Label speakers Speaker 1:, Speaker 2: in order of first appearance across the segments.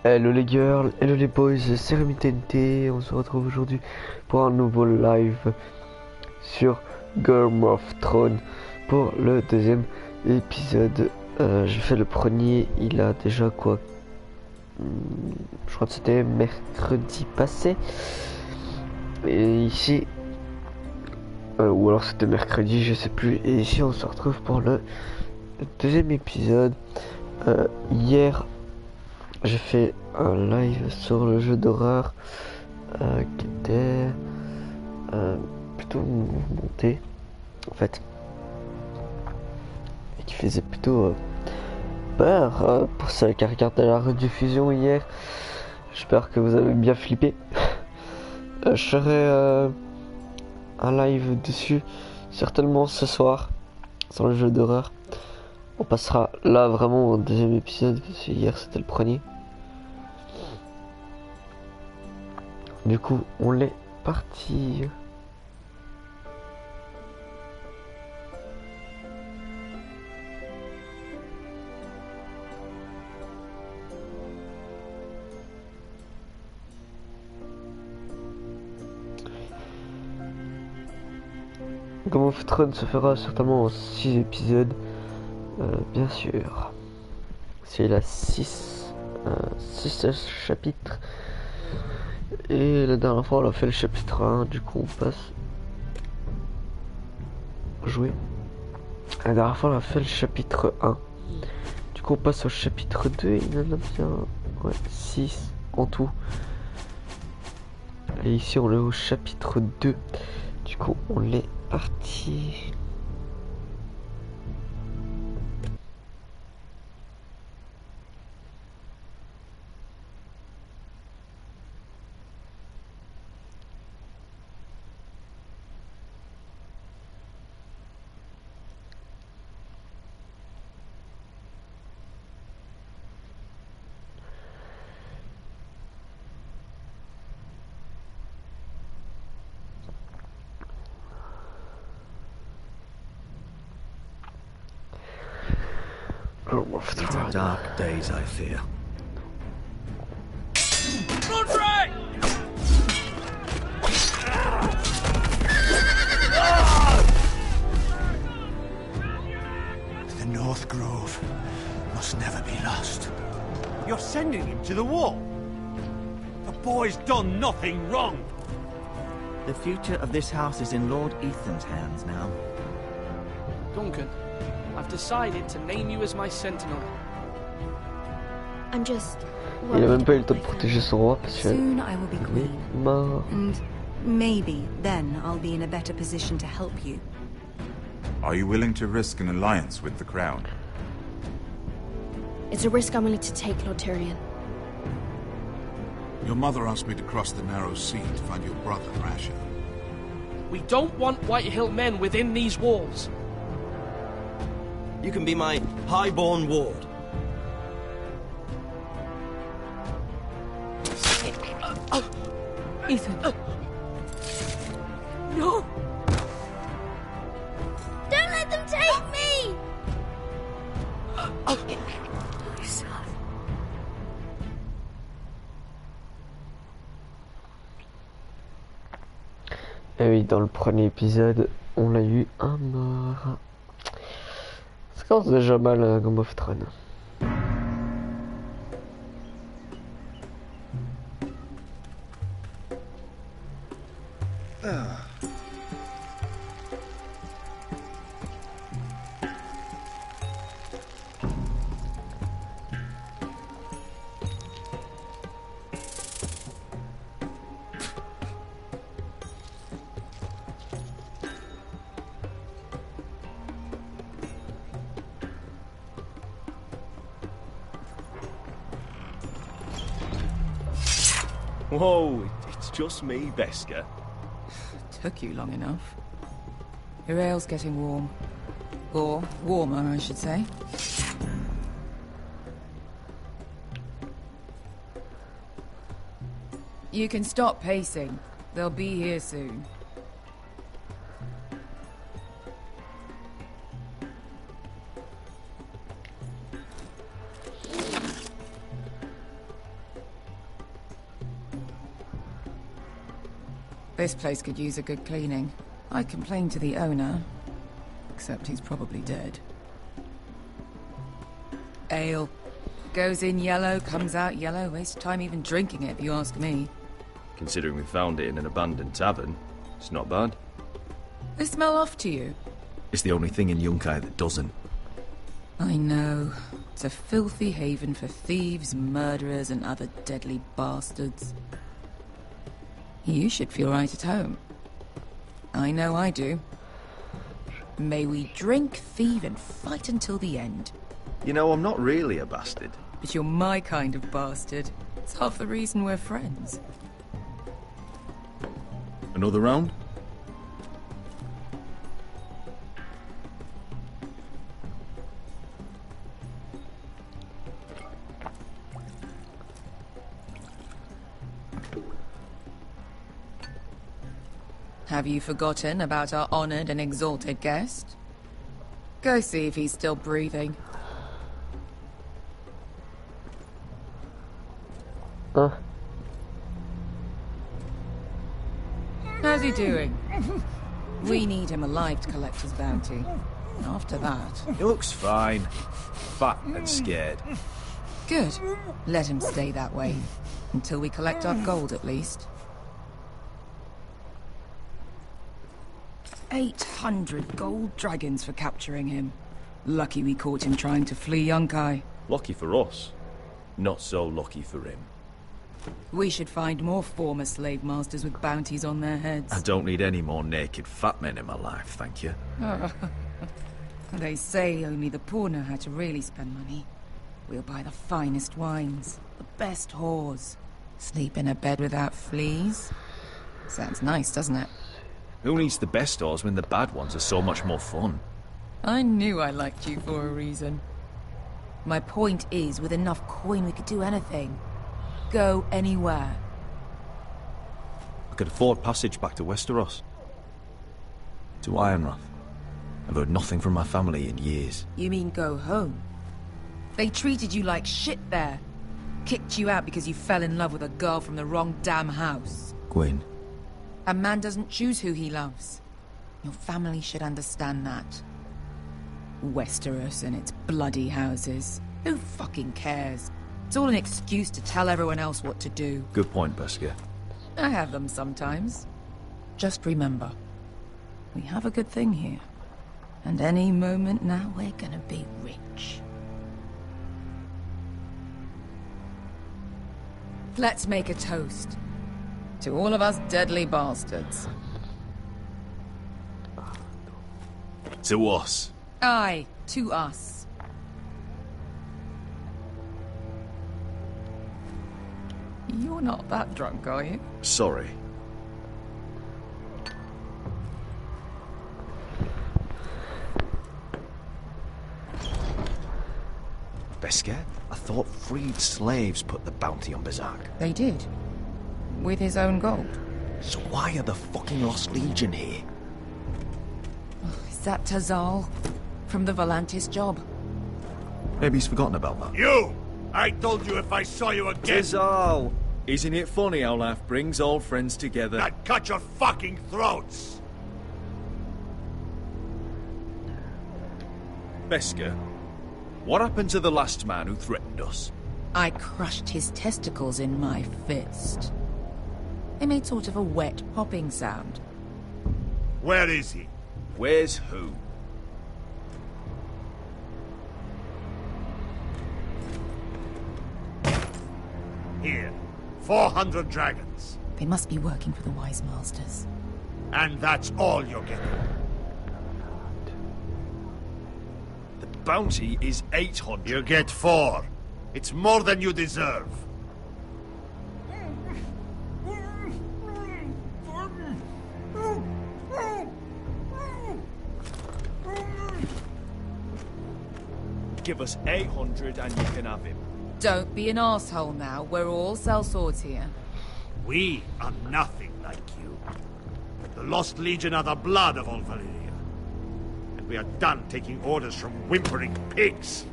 Speaker 1: Hello les girls, hello les boys, c'est Rémi TNT. On se retrouve aujourd'hui pour un nouveau live sur Game of Thrones pour le deuxième épisode. J'ai fait le premier, il a déjà quoi, je crois que c'était mercredi passé. Et ici, ou alors c'était mercredi, je sais plus. Et ici on se retrouve pour le deuxième épisode. Hier, j'ai fait un live sur le jeu d'horreur qui était plutôt monté en fait, et qui faisait plutôt peur pour ceux qui regardaient la rediffusion hier. J'espère que vous avez bien flippé. Je ferai un live dessus certainement ce soir sur le jeu d'horreur. On passera là vraiment au deuxième épisode parce que hier c'était le premier. Du coup on est parti. Game of Thrones se fera certainement en 6 épisodes, bien sûr. C'est la 6 chapitres. Et la dernière fois on a fait le chapitre 1, du coup on passe jouer. La dernière fois on a fait le chapitre 1. Du coup on passe au chapitre 2, il y en a bien 6 en tout. Et ici on est au chapitre 2. Du coup on est parti.
Speaker 2: These are dark days, I fear.
Speaker 3: Roderick!
Speaker 2: The North Grove must never be lost.
Speaker 3: You're sending him to the wall? The boy's done nothing wrong.
Speaker 2: The future of this house is in Lord Ethan's hands now.
Speaker 4: Duncan, I've decided to name you as my sentinel.
Speaker 5: I'm just
Speaker 1: Il a même
Speaker 5: worried
Speaker 1: pas eu le
Speaker 5: about
Speaker 1: temps de
Speaker 5: my
Speaker 1: protéger
Speaker 5: family.
Speaker 1: son roi parce que
Speaker 6: Soon I will be
Speaker 1: il
Speaker 6: queen,
Speaker 1: est mort.
Speaker 6: and maybe then I'll be in a better position to help you.
Speaker 7: Are you willing to risk an alliance with the Crown?
Speaker 5: It's a risk I'm willing to take, Lord Tyrion.
Speaker 8: Your mother asked me to cross the narrow sea to find your brother, Rasha.
Speaker 4: We don't want Whitehill men within these walls.
Speaker 9: You can be my highborn ward.
Speaker 6: Ethan.
Speaker 4: No!
Speaker 5: Don't let them take me!
Speaker 6: My son.
Speaker 1: Et oui, dans le premier épisode, on a eu un mort. Ça commence déjà mal, Game of Thrones.
Speaker 9: Whoa, it's just me, Beskar.
Speaker 6: Took you long enough. Your ale's getting warm. Or warmer, I should say. You can stop pacing. They'll be here soon. This place could use a good cleaning. I complained to the owner, except he's probably dead. Ale. Goes in yellow, comes out yellow. Waste time even drinking it, if you ask me.
Speaker 9: Considering we found it in an abandoned tavern, it's not bad.
Speaker 6: They smell off to you.
Speaker 9: It's the only thing in Yunkai that doesn't.
Speaker 6: I know. It's a filthy haven for thieves, murderers, and other deadly bastards. You should feel right at home. I know I do. May we drink, thieve, and fight until the end.
Speaker 9: You know, I'm not really a bastard.
Speaker 6: But you're my kind of bastard. It's half the reason we're friends.
Speaker 9: Another round?
Speaker 6: Have you forgotten about our honored and exalted guest? Go see if he's still breathing. How's he doing? We need him alive to collect his bounty. After that...
Speaker 9: He looks fine. Fat and scared.
Speaker 6: Good. Let him stay that way. Until we collect our gold, at least. 800 gold dragons for capturing him. Lucky we caught him trying to flee Yunkai.
Speaker 9: Lucky for us. Not so lucky for him.
Speaker 6: We should find more former slave masters with bounties on their heads.
Speaker 9: I don't need any more naked fat men in my life, thank you.
Speaker 6: They say only the poor know how to really spend money. We'll buy the finest wines, the best whores, sleep in a bed without fleas. Sounds nice, doesn't it?
Speaker 9: Who needs the best stores when the bad ones are so much more fun?
Speaker 6: I knew I liked you for a reason. My point is, with enough coin we could do anything. Go anywhere.
Speaker 9: I could afford passage back to Westeros. To Ironrath. I've heard nothing from my family in years.
Speaker 6: You mean go home? They treated you like shit there. Kicked you out because you fell in love with a girl from the wrong damn house.
Speaker 9: Gwyn.
Speaker 6: A man doesn't choose who he loves. Your family should understand that. Westeros and its bloody houses. Who fucking cares? It's all an excuse to tell everyone else what to do.
Speaker 9: Good point, Beskha.
Speaker 6: I have them sometimes. Just remember, we have a good thing here. And any moment now we're gonna be rich. Let's make a toast. To all of us deadly bastards.
Speaker 9: To us.
Speaker 6: Aye, to us. You're not that drunk, are you?
Speaker 9: Sorry. Beskha, I thought freed slaves put the bounty on Berserk.
Speaker 6: They did. With his own gold.
Speaker 9: So why are the fucking Lost Legion here?
Speaker 6: Is that Tazal? From the Volantis job?
Speaker 9: Maybe he's forgotten about that.
Speaker 3: You! I told you if I saw you again...
Speaker 9: Tazal! Isn't it funny how life brings old friends together?
Speaker 3: I'd cut your fucking throats!
Speaker 9: Beskha, what happened to the last man who threatened us?
Speaker 6: I crushed his testicles in my fist. They made sort of a wet popping sound.
Speaker 3: Where is he?
Speaker 9: Where's who?
Speaker 3: Here. 400 dragons.
Speaker 6: They must be working for the Wise Masters.
Speaker 3: And that's all you're getting.
Speaker 9: The bounty is 800.
Speaker 3: You get 4. It's more than you deserve.
Speaker 9: Give us 800 and you can have him.
Speaker 6: Don't be an asshole now. We're all sellswords here.
Speaker 3: We are nothing like you. The Lost Legion are the blood of all Valyria. And we are done taking orders from whimpering pigs.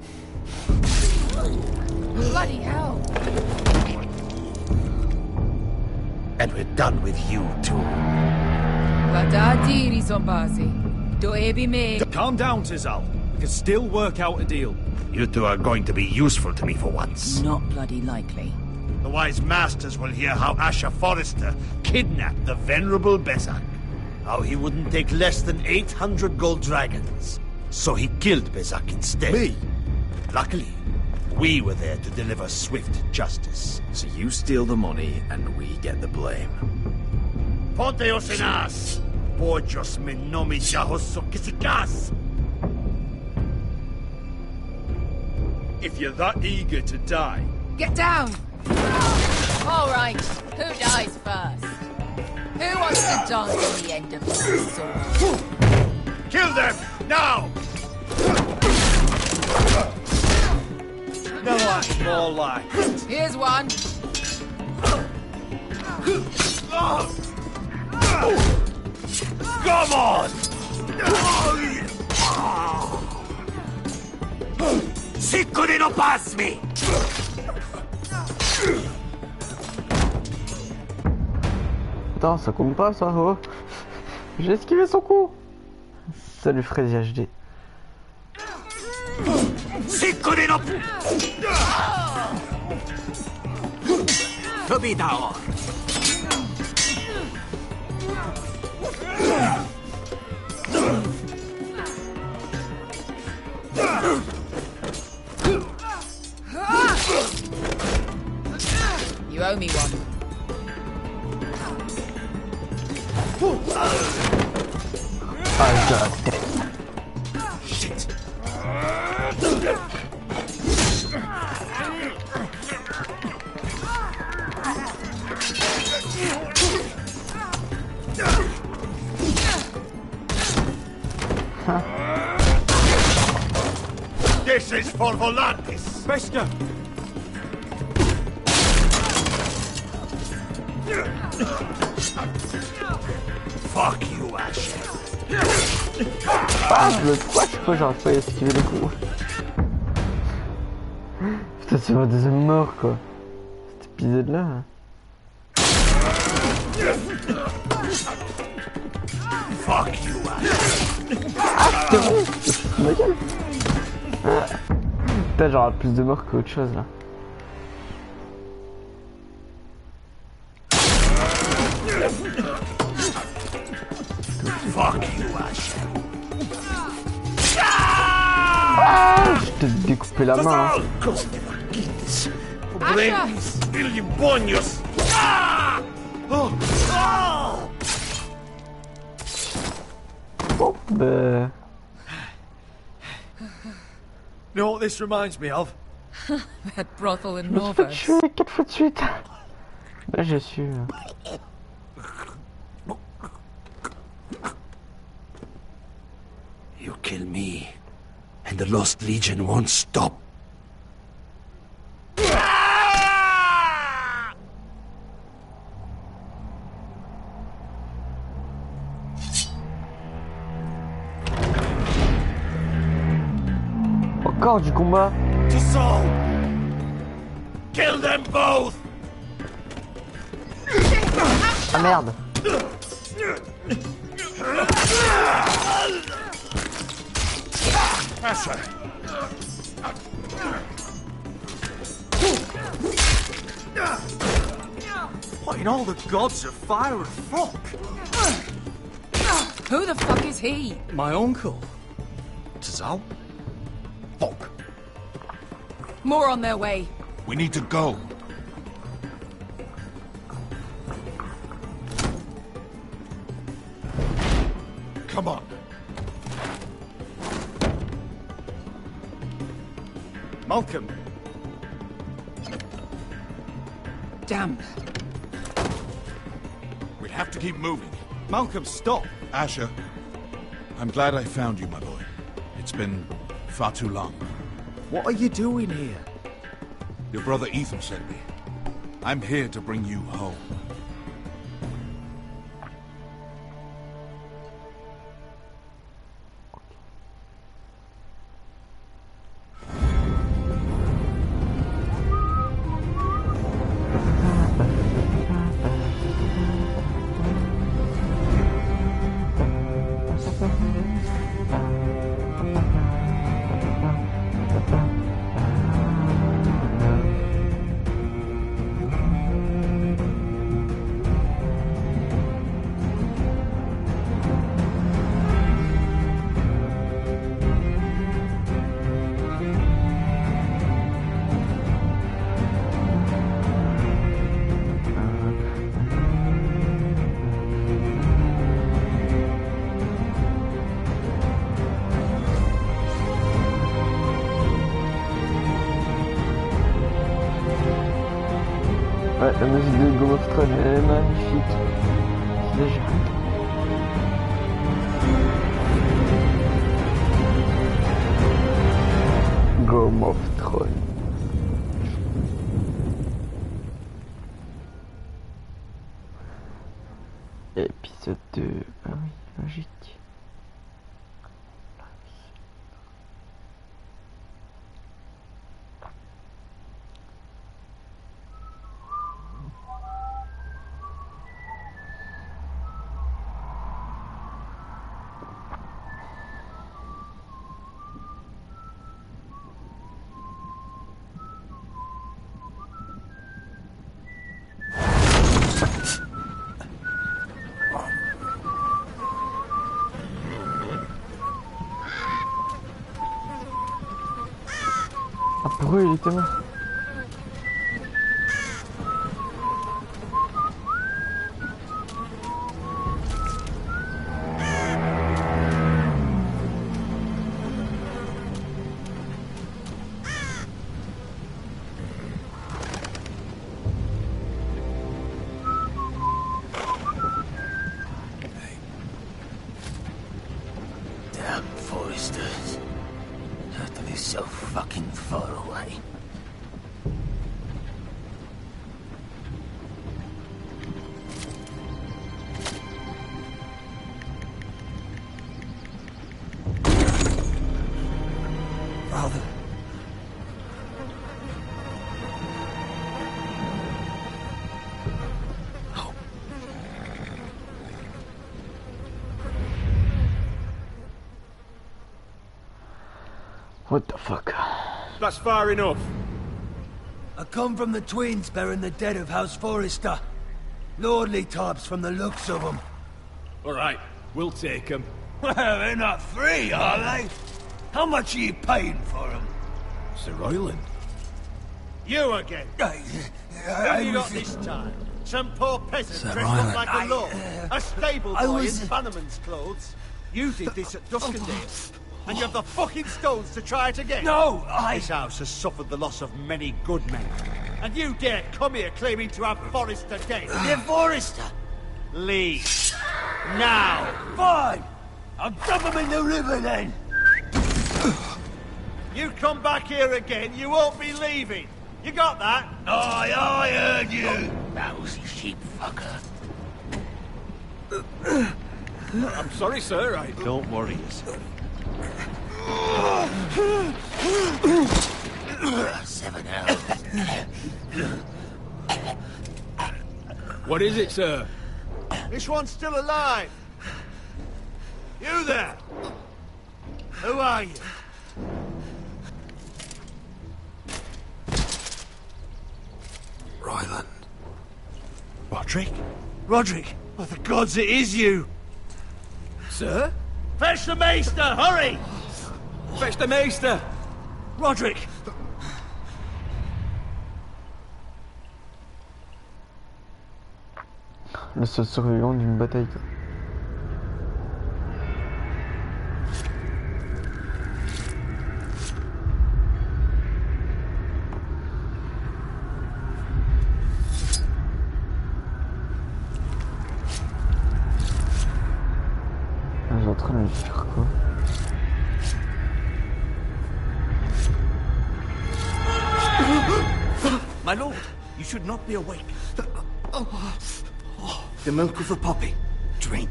Speaker 6: Bloody hell!
Speaker 3: And we're done with you, too.
Speaker 6: Vadadiri Zombazi. Do ebi me.
Speaker 9: Calm down, Tizal. We can still work out a deal.
Speaker 3: You two are going to be useful to me for once.
Speaker 6: Not bloody likely.
Speaker 3: The wise masters will hear how Asher Forrester kidnapped the venerable Bezak. How he wouldn't take less than 800 gold dragons. So he killed Bezak instead.
Speaker 9: Me?
Speaker 3: Luckily, we were there to deliver swift justice.
Speaker 9: So you steal the money and we get the blame.
Speaker 3: Ponteos en as! Pojos me nomi jahoso kisikas!
Speaker 9: If you're that eager to die...
Speaker 6: Get down! All right, who dies first? Who wants to dance on the end of my sword?
Speaker 3: Kill them! Now!
Speaker 9: No, that's more like it.
Speaker 6: Here's one.
Speaker 3: Come on! Sicko di non pasmi!
Speaker 1: Attends, ça compte pas ça, oh. J'ai esquivé son coup. Salut Freddy HD.
Speaker 3: Sicko di non... Tobidao!
Speaker 6: You owe me one.
Speaker 1: I got it.
Speaker 3: Shit! This is for Volantis!
Speaker 9: Beskha!
Speaker 3: Fuck you, Asher!
Speaker 1: Ah, pourquoi chaque fois j'arrive pas à esquiver les coups? Putain, c'est ma deuxième mort quoi. Cet épisode là.
Speaker 3: Fuck you, Asher!
Speaker 1: Ah, c'était bon! C'est ma gueule! Putain, j'aurai plus de morts qu'autre chose là.
Speaker 3: Fuck you, Asher!
Speaker 1: Ah, je t'ai découpé la main. Hein. Bon, bah...
Speaker 9: You know what this reminds me of?
Speaker 6: That brothel in
Speaker 1: Je me suis fait
Speaker 6: Norvos.
Speaker 1: tuer 4 fois de suite. Là, j'ai su.
Speaker 3: You kill me, and the Lost Legion won't stop.
Speaker 1: Encore du combat.
Speaker 3: To Saul! Kill them both!
Speaker 1: Ah merde.
Speaker 3: Asher!
Speaker 9: What in all the gods of fire and fuck?
Speaker 6: Who the fuck is he?
Speaker 9: My uncle. Tizal? Fuck.
Speaker 6: More on their way.
Speaker 8: We need to go. Come on.
Speaker 9: Malcolm.
Speaker 6: Damn.
Speaker 8: We have to keep moving.
Speaker 9: Malcolm, stop.
Speaker 8: Asher, I'm glad I found you, my boy. It's been far too long.
Speaker 9: What are you doing here?
Speaker 8: Your brother Ethan sent me. I'm here to bring you home.
Speaker 1: of Thrones, elle est magnifique. Exagéré. Game of Thrones. Épisode 2. Ah oui, logique. Ah pour eux il était mort.
Speaker 10: Damn Foresters. That is so fucking far away. Father.
Speaker 1: What the fuck?
Speaker 11: That's far enough.
Speaker 10: I come from the twins bearing the dead of House Forrester. Lordly types from the looks of them.
Speaker 11: All right, we'll take them.
Speaker 10: Well, they're not free, are they? How much are you paying for them?
Speaker 11: Sir Royland.
Speaker 3: You again. Who have you got this time? Some poor peasant
Speaker 10: Sir
Speaker 3: dressed
Speaker 10: Ryland,
Speaker 3: up like a lord. A stable
Speaker 10: I
Speaker 3: boy
Speaker 10: was-
Speaker 3: in Bannerman's clothes. You did this at Duskendale. And you have the fucking stones to try it again?
Speaker 10: No,
Speaker 3: This house has suffered the loss of many good men. And you dare come here claiming to have Forrester dead?
Speaker 10: You're Forrester.
Speaker 3: Leave. Now.
Speaker 10: Fine. I'll dump them in the river then.
Speaker 3: You come back here again, you won't be leaving. You got that?
Speaker 10: Aye, I heard you. Lousy sheep fucker.
Speaker 11: I'm sorry, sir.
Speaker 3: Don't worry yourself.
Speaker 10: 7 hours.
Speaker 11: What is it, sir?
Speaker 3: This one's still alive. You there? Who are you?
Speaker 10: Ryland.
Speaker 3: Roderick? Roderick? Oh, the gods, it is you!
Speaker 11: Sir?
Speaker 3: Fetch the maester, hurry!
Speaker 11: Fetch the maester!
Speaker 3: Roderick!
Speaker 1: Le seul survivant d'une bataille. Je suis en train de lui faire quoi?
Speaker 2: My lord, you should not be awake. The milk of the poppy. Drink.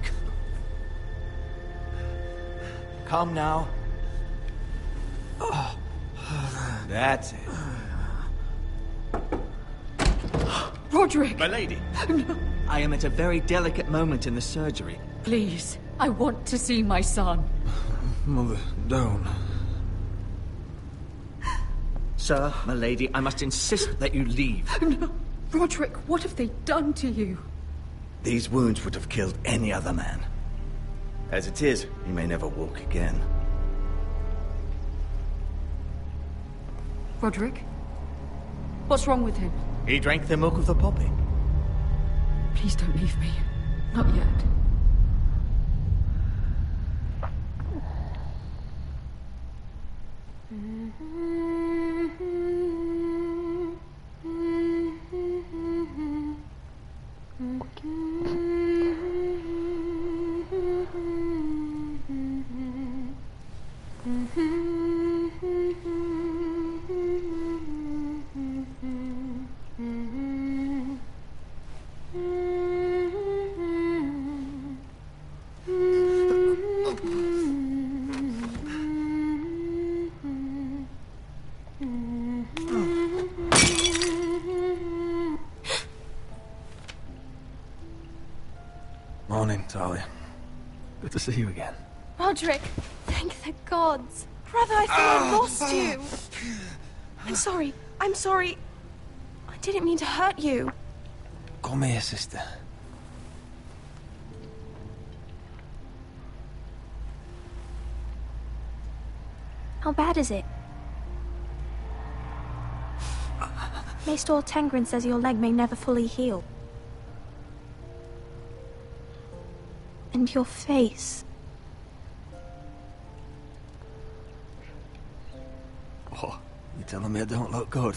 Speaker 2: Calm now. That's it.
Speaker 12: Roderick!
Speaker 2: My lady, I am at a very delicate moment in the surgery.
Speaker 12: Please, I want to see my son.
Speaker 9: Mother, don't.
Speaker 2: Sir, my lady, I must insist that you leave.
Speaker 12: No. Roderick, what have they done to you?
Speaker 2: These wounds would have killed any other man. As it is, he may never walk again.
Speaker 12: Roderick? What's wrong with him?
Speaker 2: He drank the milk of the poppy.
Speaker 12: Please don't leave me. Not yet.
Speaker 9: Morning, Talia. Good to see you again.
Speaker 5: Roderick, thank the gods. Brother, I thought I lost you. I'm sorry. I'm sorry. I didn't mean to hurt you.
Speaker 9: Come here, sister.
Speaker 5: How bad is it? Maester Tengrin says your leg may never fully heal. And your face.
Speaker 9: Oh, you telling me I don't look good?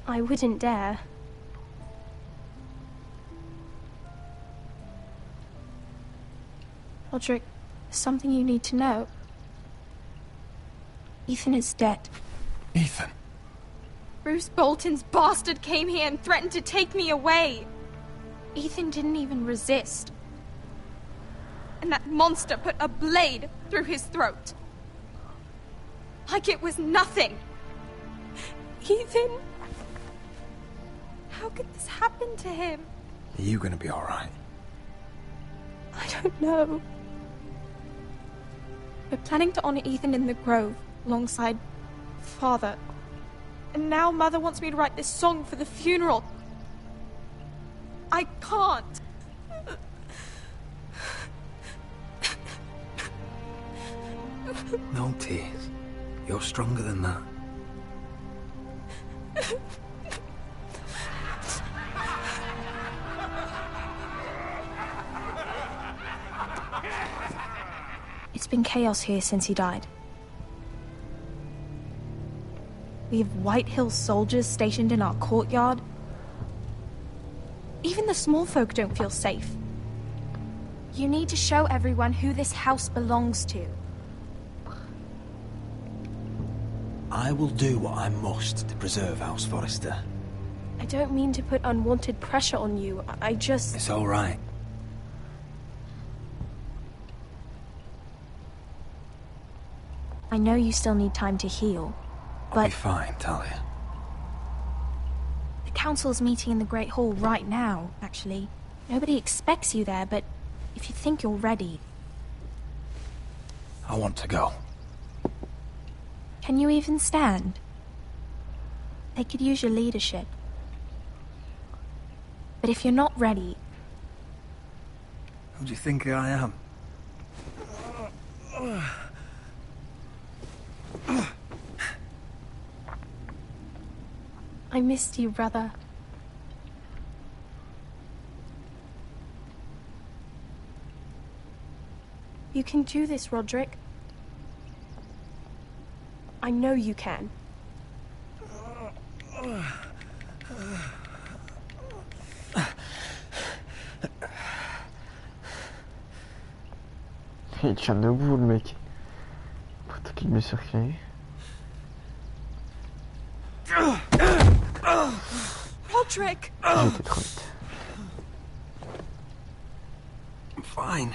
Speaker 5: I wouldn't dare. Roderick, there's something you need to know. Ethan is dead.
Speaker 9: Ethan?
Speaker 5: Bruce Bolton's bastard came here and threatened to take me away. Ethan didn't even resist. And that monster put a blade through his throat. Like it was nothing. Ethan? How could this happen to him?
Speaker 9: Are you gonna be alright?
Speaker 5: I don't know. We're planning to honor Ethan in the Grove, alongside Father. And now Mother wants me to write this song for the funeral. I can't.
Speaker 9: No tears. You're stronger than that.
Speaker 5: It's been chaos here since he died. We have White Hill soldiers stationed in our courtyard. Even the small folk don't feel safe. You need to show everyone who this house belongs to.
Speaker 9: I will do what I must to preserve House Forrester.
Speaker 5: I don't mean to put unwanted pressure on you. I just...
Speaker 9: It's all right.
Speaker 5: I know you still need time to heal, but...
Speaker 9: I'll be fine, Talia.
Speaker 5: The council's meeting in the Great Hall right now, actually. Nobody expects you there, but if you think you're ready...
Speaker 9: I want to go.
Speaker 5: Can you even stand? They could use your leadership. But if you're not ready...
Speaker 9: Who do you think I am?
Speaker 5: I missed you, brother. You can do this, Roderick. I know you can.
Speaker 1: Il tient debout, le mec. Faut qu'il me circule.
Speaker 5: Roderick!
Speaker 1: J'étais trop vite.
Speaker 9: I'm fine.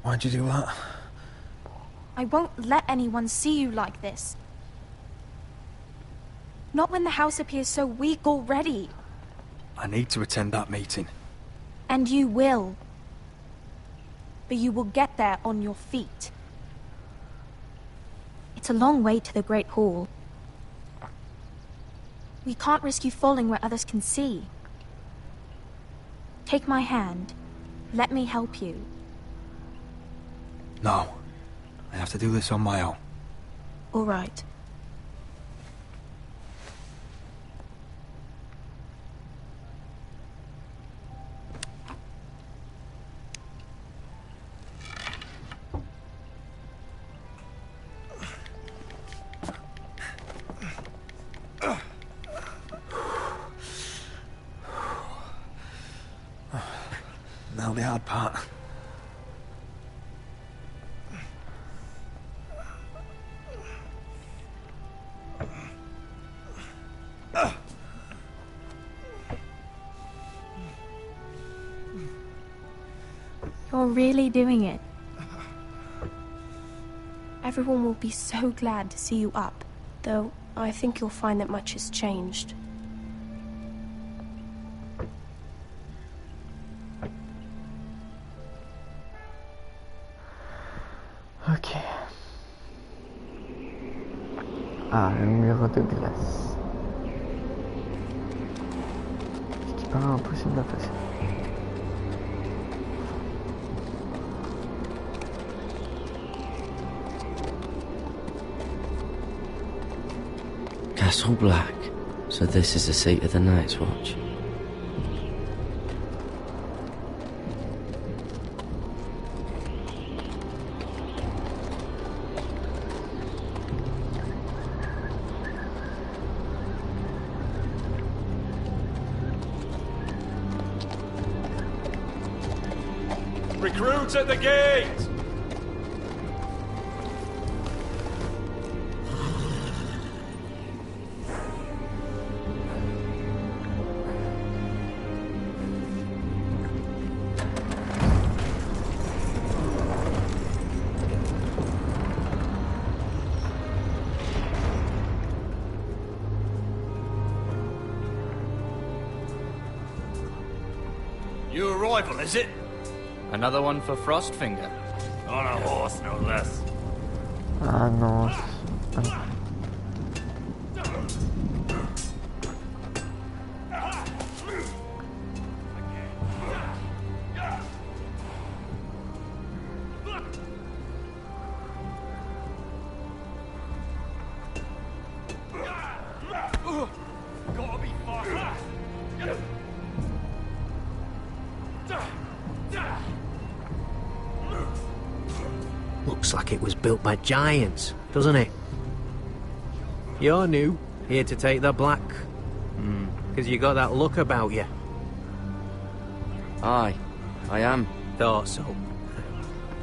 Speaker 9: Why'd you do that?
Speaker 5: I won't let anyone see you like this. Not when the house appears so weak already.
Speaker 9: I need to attend that meeting.
Speaker 5: And you will. But you will get there on your feet. It's a long way to the Great Hall. We can't risk you falling where others can see. Take my hand. Let me help you.
Speaker 9: No. I have to do this on my own.
Speaker 5: All right.
Speaker 9: Now the hard part.
Speaker 5: You're really doing it.
Speaker 13: Everyone will be so glad to see you up, though I think you'll find that much has changed.
Speaker 1: Ok. Ah, le mur de glace. Ce qui paraît impossible à passer.
Speaker 14: Castle Black. So this is the seat of the Night's Watch.
Speaker 11: Recruits at the gate!
Speaker 3: New arrival, is it?
Speaker 15: Another one for Frostfinger.
Speaker 3: On a horse, no less.
Speaker 1: Ah non.
Speaker 3: Gotta be faster.
Speaker 16: Looks like it was built by giants, doesn't it? You're new, here to take the black. Because you got that look about you.
Speaker 14: Aye, I am.
Speaker 16: Thought so.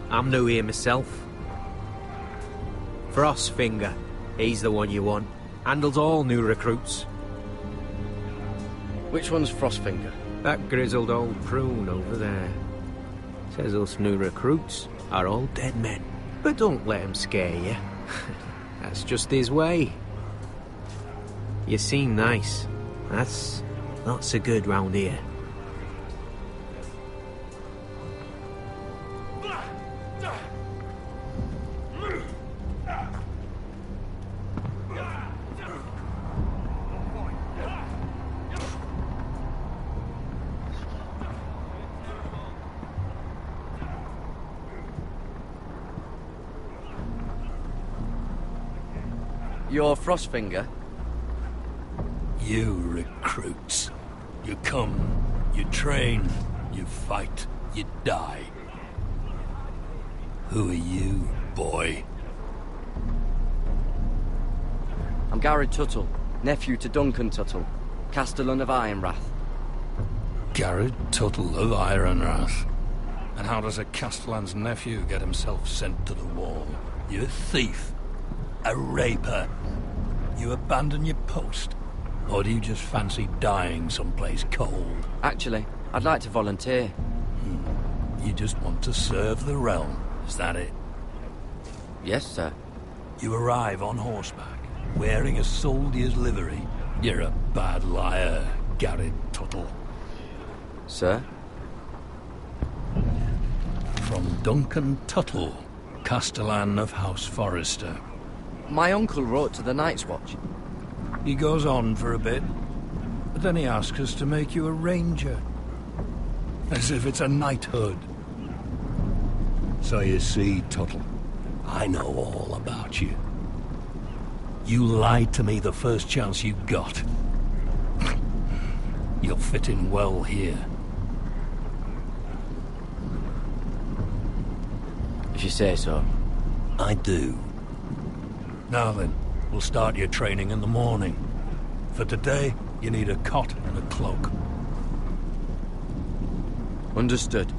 Speaker 16: I'm new here myself. Frostfinger, he's the one you want. Handles all new recruits.
Speaker 14: Which one's Frostfinger?
Speaker 16: That grizzled old prune over there. Says us new recruits are all dead men. But don't let him scare you. That's just his way. You seem nice. That's not so good round here.
Speaker 14: You're Frostfinger?
Speaker 17: You recruits. You come, you train, you fight, you die. Who are you, boy?
Speaker 14: I'm Garrett Tuttle, nephew to Duncan Tuttle, Castellan of Ironrath.
Speaker 17: Garrett Tuttle of Ironrath. And how does a Castellan's nephew get himself sent to the wall? You a thief? A raper? You abandon your post? Or do you just fancy dying someplace cold?
Speaker 14: Actually, I'd like to volunteer.
Speaker 17: You just want to serve the realm, is that it?
Speaker 14: Yes, sir.
Speaker 17: You arrive on horseback, wearing a soldier's livery. You're a bad liar, Garrett Tuttle.
Speaker 14: Sir?
Speaker 17: From Duncan Tuttle, Castellan of House Forrester.
Speaker 14: My uncle wrote to the Night's Watch.
Speaker 17: He goes on for a bit, but then he asks us to make you a ranger. As if it's a knighthood. So you see, Tuttle, I know all about you. You lied to me the first chance you got. You'll fit in well here.
Speaker 14: If you say so.
Speaker 17: I do. Now then, we'll start your training in the morning. For today, you need a cot and a cloak.
Speaker 14: Understood.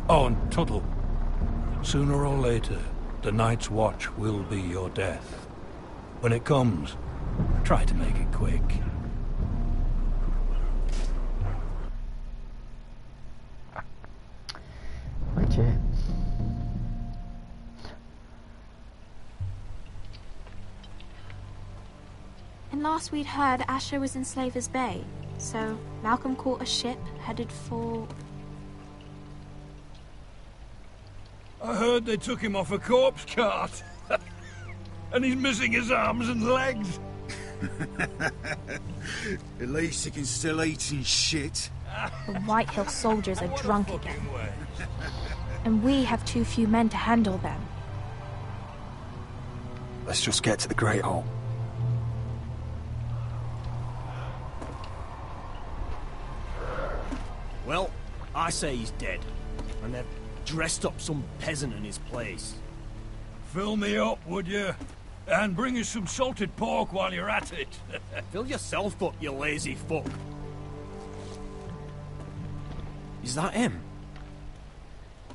Speaker 17: Oh, and Tuttle, sooner or later, the Night's Watch will be your death. When it comes, try to make it quick.
Speaker 1: Ok.
Speaker 13: last we'd heard, Asher was in Slaver's Bay. So, Malcolm caught a ship headed for...
Speaker 17: I heard they took him off a corpse cart. And he's missing his arms and legs.
Speaker 2: At least he can still eat and shit.
Speaker 13: The Whitehill soldiers are drunk again. And we have too few men to handle them.
Speaker 9: Let's just get to the Great Hall.
Speaker 18: Well, I say he's dead. And they've dressed up some peasant in his place.
Speaker 17: Fill me up, would you? And bring us some salted pork while you're at it.
Speaker 18: Fill yourself up, you lazy fuck.
Speaker 9: Is that him?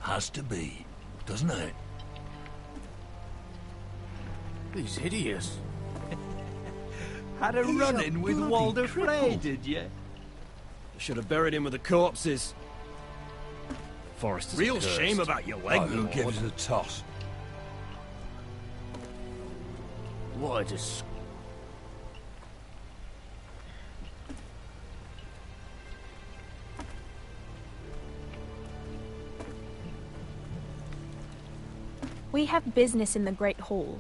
Speaker 17: Has to be, doesn't it?
Speaker 18: He's hideous.
Speaker 10: Had a run-in with Walder Frey,
Speaker 18: did you? You should have buried him with the corpses.
Speaker 9: Forrester's
Speaker 18: Real
Speaker 9: cursed.
Speaker 18: shame about your leg,
Speaker 17: Who
Speaker 18: Lord.
Speaker 17: gives a toss?
Speaker 18: What a dis...
Speaker 13: We have business in the Great Hall.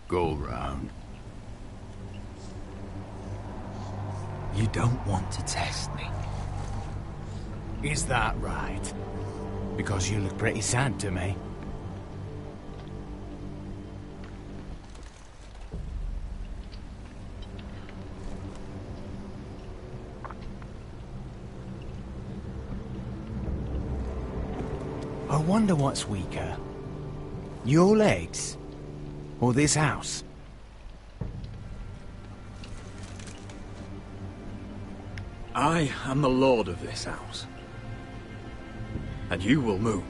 Speaker 10: Go round.
Speaker 19: You don't want to test me.
Speaker 10: Is that right? Because you look pretty sad to me. I wonder what's weaker. Your legs? Or this house?
Speaker 9: I am the lord of this house. And you will move.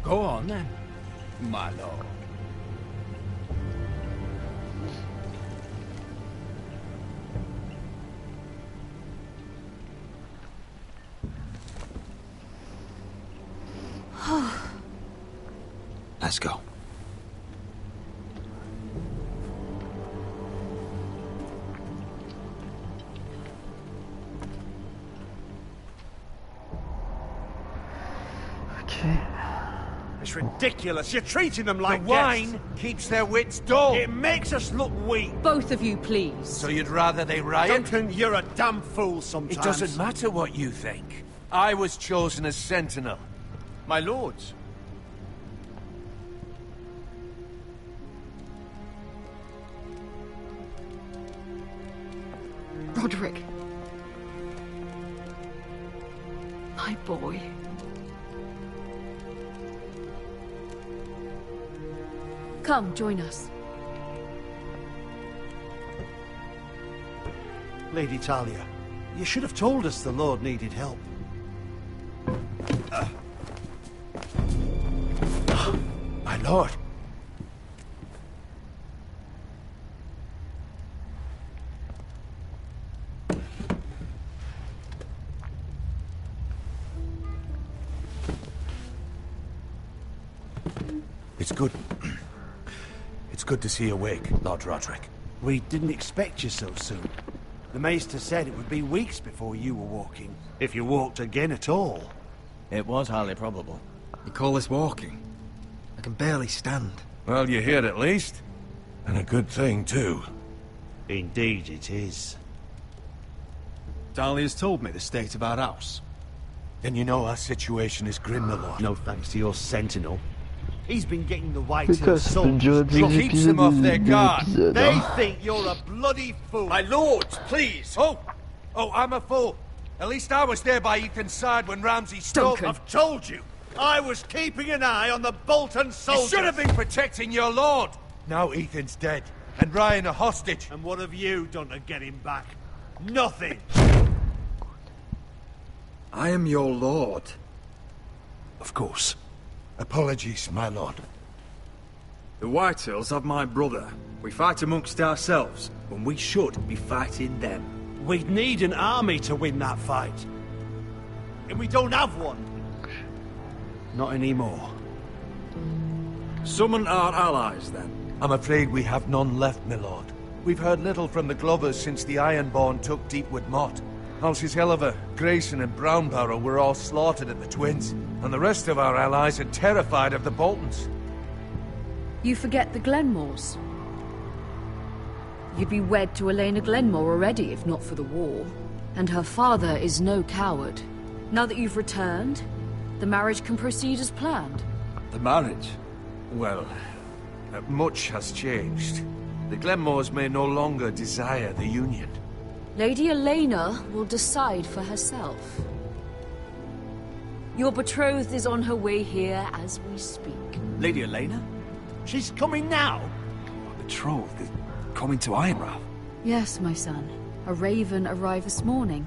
Speaker 10: Go on then, my lord.
Speaker 9: Let's go.
Speaker 1: Okay.
Speaker 3: It's ridiculous. You're treating them like
Speaker 20: The wine keeps their wits dull.
Speaker 3: It makes us look weak.
Speaker 12: Both of you, please.
Speaker 20: So you'd rather they riot?
Speaker 3: Duncan, you're a damn fool sometimes.
Speaker 20: It doesn't matter what you think. I was chosen as sentinel.
Speaker 18: My lords.
Speaker 12: Roderick. My boy. Come, join us.
Speaker 3: Lady Talia, you should have told us the Lord needed help.
Speaker 20: My lord. It's good. It's good to see you awake, Lord Roderick.
Speaker 3: We didn't expect you so soon. The Maester said it would be weeks before you were walking, if you walked again at all.
Speaker 9: It was highly probable. You call this walking? I can barely stand.
Speaker 20: Well, you're here at least. And a good thing, too.
Speaker 3: Indeed it is.
Speaker 9: Talia's told me the state of our house.
Speaker 20: Then you know our situation is grim, my lord.
Speaker 3: No thanks to your sentinel. He's been getting the
Speaker 1: Because
Speaker 3: Whitehill soldiers.
Speaker 1: He
Speaker 20: keeps them off their guard.
Speaker 3: They think you're a bloody fool.
Speaker 20: My lords, please! Oh, I'm a fool. At least I was there by Ethan's side when Ramsay stole...
Speaker 3: I've told you. I was keeping an eye on the Bolton soldiers.
Speaker 20: You should have been protecting your lord. Now Ethan's dead, and Ryan a hostage.
Speaker 3: And what have you done to get him back? Nothing.
Speaker 9: I am your lord.
Speaker 20: Of course. Apologies, my lord.
Speaker 9: The Whitehills have my brother, We fight amongst ourselves when we should be fighting them.
Speaker 3: We'd need an army to win that fight. And we don't have one. Not anymore.
Speaker 9: Summon our allies, then.
Speaker 20: I'm afraid we have none left, my lord. We've heard little from the Glovers since the Ironborn took Deepwood Motte. Halsey's Helliver, Grayson and Brownbarrow were all slaughtered at the Twins, and the rest of our allies are terrified of the Boltons.
Speaker 12: You forget the Glenmores. You'd be wed to Elena Glenmore already if not for the war. And her father is no coward. Now that you've returned, the marriage can proceed as planned.
Speaker 9: The marriage?
Speaker 20: Well, much has changed. The Glenmores may no longer desire the union.
Speaker 12: Lady Elena will decide for herself. Your betrothed is on her way here as we speak.
Speaker 9: Lady Elena?
Speaker 3: She's coming now?
Speaker 9: My betrothed is coming to Ironrath.
Speaker 12: Yes, my son. A raven arrived this morning.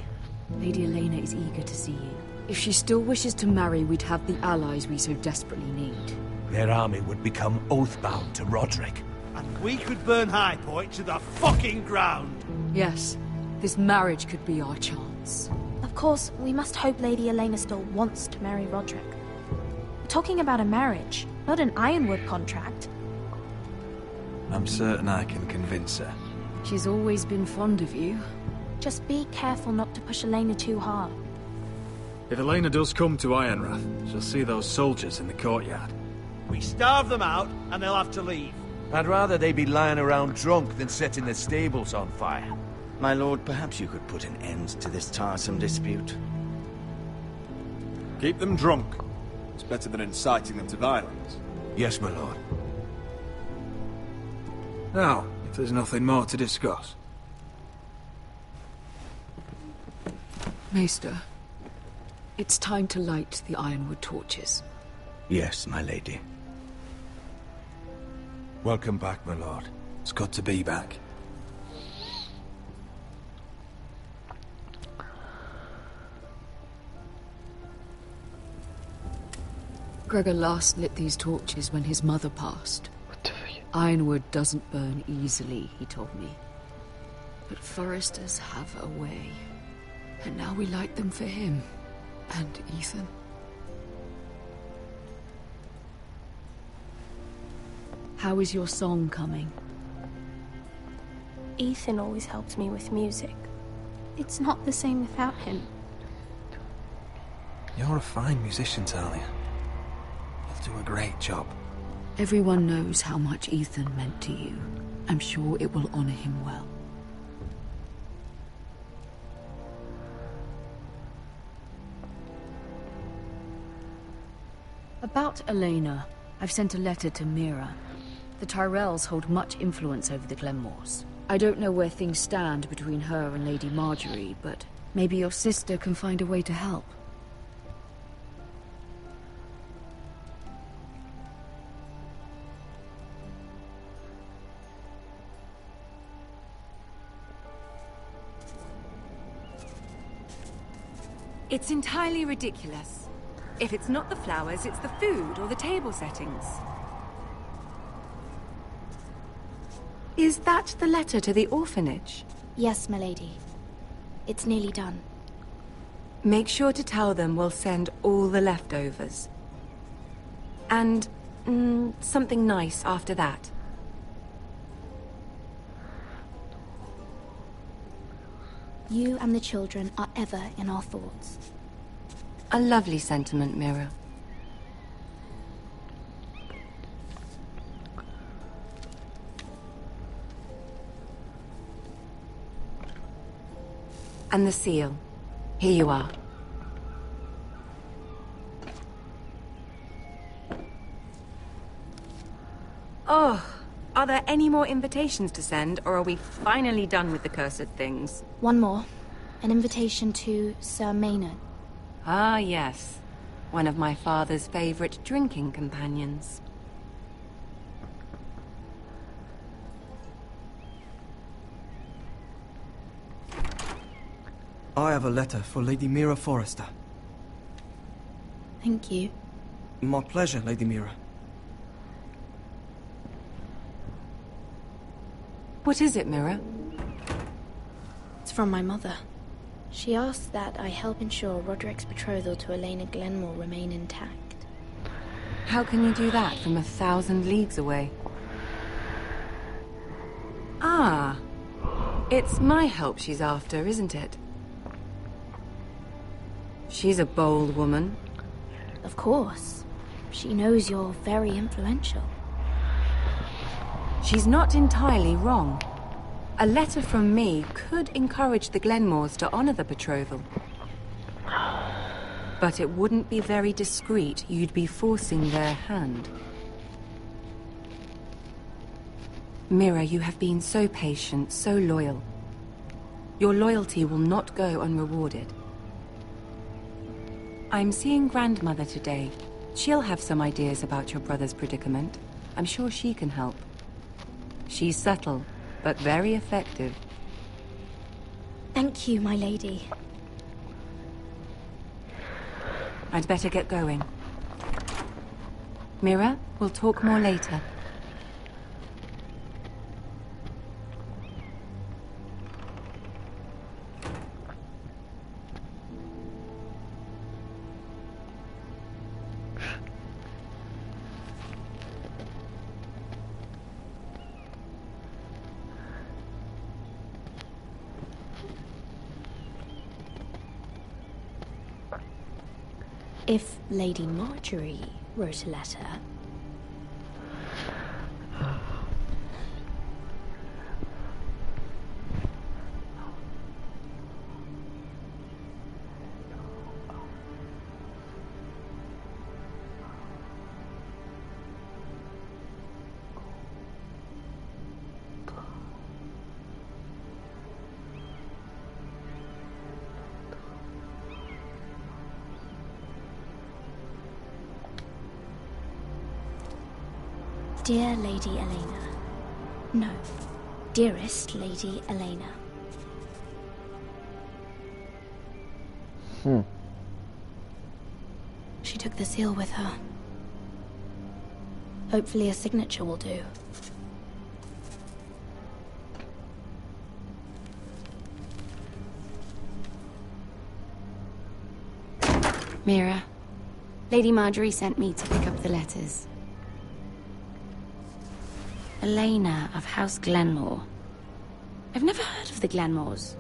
Speaker 12: Lady Elena is eager to see you. If she still wishes to marry, we'd have the allies we so desperately need.
Speaker 20: Their army would become oath-bound to Roderick.
Speaker 3: And we could burn High Point to the fucking ground.
Speaker 12: Yes, this marriage could be our chance.
Speaker 13: Of course, we must hope Lady Elena still wants to marry Roderick. We're talking about a marriage, not an Ironwood contract.
Speaker 9: I'm certain I can convince her.
Speaker 12: She's always been fond of you.
Speaker 13: Just be careful not to push Elena too hard.
Speaker 9: If Elena does come to Ironrath, she'll see those soldiers in the courtyard.
Speaker 3: We starve them out, and they'll have to leave.
Speaker 20: I'd rather they be lying around drunk than setting the stables on fire.
Speaker 2: My lord, perhaps you could put an end to this tiresome dispute.
Speaker 11: Keep them drunk. It's better than inciting them to violence.
Speaker 20: Yes, my lord.
Speaker 9: Now, if there's nothing more to discuss.
Speaker 12: Maester, it's time to light the Ironwood torches.
Speaker 2: Yes, my lady.
Speaker 20: Welcome back, my lord.
Speaker 9: It's good to be back.
Speaker 12: Gregor last lit these torches when his mother passed. Ironwood doesn't burn easily, he told me. But foresters have a way. And now we light them for him. And Ethan. How is your song coming?
Speaker 13: Ethan always helps me with music. It's not the same without him.
Speaker 9: You're a fine musician, Talia. You'll do a great job.
Speaker 12: Everyone knows how much Ethan meant to you. I'm sure it will honor him well. About Elena, I've sent a letter to Mira. The Tyrells hold much influence over the Glenmores. I don't know where things stand between her and Lady Marjorie, but maybe your sister can find a way to help.
Speaker 21: It's entirely ridiculous. If it's not the flowers, it's the food or the table settings. Is that the letter to the orphanage?
Speaker 13: Yes, my lady. It's nearly done.
Speaker 21: Make sure to tell them we'll send all the leftovers. And something nice after that.
Speaker 13: You and the children are ever in our thoughts.
Speaker 21: A lovely sentiment, Mira. And the seal. Here you are. Oh, are there any more invitations to send, or are we finally done with the cursed things?
Speaker 13: One more. An invitation to Sir Maynard.
Speaker 21: Ah, yes. One of my father's favorite drinking companions.
Speaker 22: I have a letter for Lady Mira Forrester.
Speaker 13: Thank you.
Speaker 22: My pleasure, Lady Mira.
Speaker 21: What is it, Mira?
Speaker 13: It's from my mother. She asked that I help ensure Roderick's betrothal to Elena Glenmore remain intact.
Speaker 21: How can you do that from 1,000 leagues away? Ah. It's my help she's after, isn't it? She's a bold woman.
Speaker 13: Of course. She knows you're very influential.
Speaker 21: She's not entirely wrong. A letter from me could encourage the Glenmores to honor the betrothal. But it wouldn't be very discreet. You'd be forcing their hand. Mira, you have been so patient, so loyal. Your loyalty will not go unrewarded. I'm seeing Grandmother today. She'll have some ideas about your brother's predicament. I'm sure she can help. She's subtle, but very effective.
Speaker 13: Thank you, my lady.
Speaker 21: I'd better get going. Mira, we'll talk more later.
Speaker 13: If Lady Marjorie wrote a letter... Dear Lady Elena. No, dearest Lady Elena. She took the seal with her. Hopefully a signature will do.
Speaker 4: Mira, Lady Marjorie sent me to pick up the letters. Elena of House Glenmore. I've never heard of the Glenmores.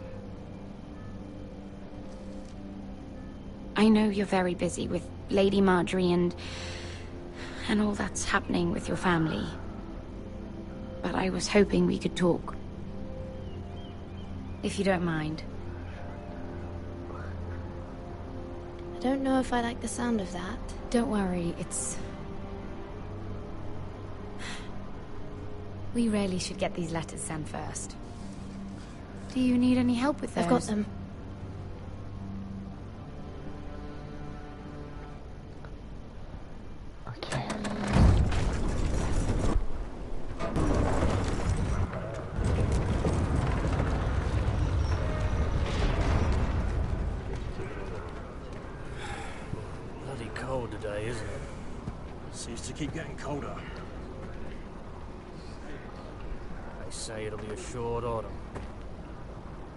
Speaker 4: I know you're very busy with Lady Marjorie and all that's happening with your family. But I was hoping we could talk. If you don't mind.
Speaker 13: I don't know if I like the sound of that.
Speaker 4: Don't worry, it's... We really should get these letters sent first. Do you need any help with those?
Speaker 13: I've got them.
Speaker 1: Okay.
Speaker 18: Bloody cold today, isn't it? Seems to keep getting colder. They say it'll be a short autumn.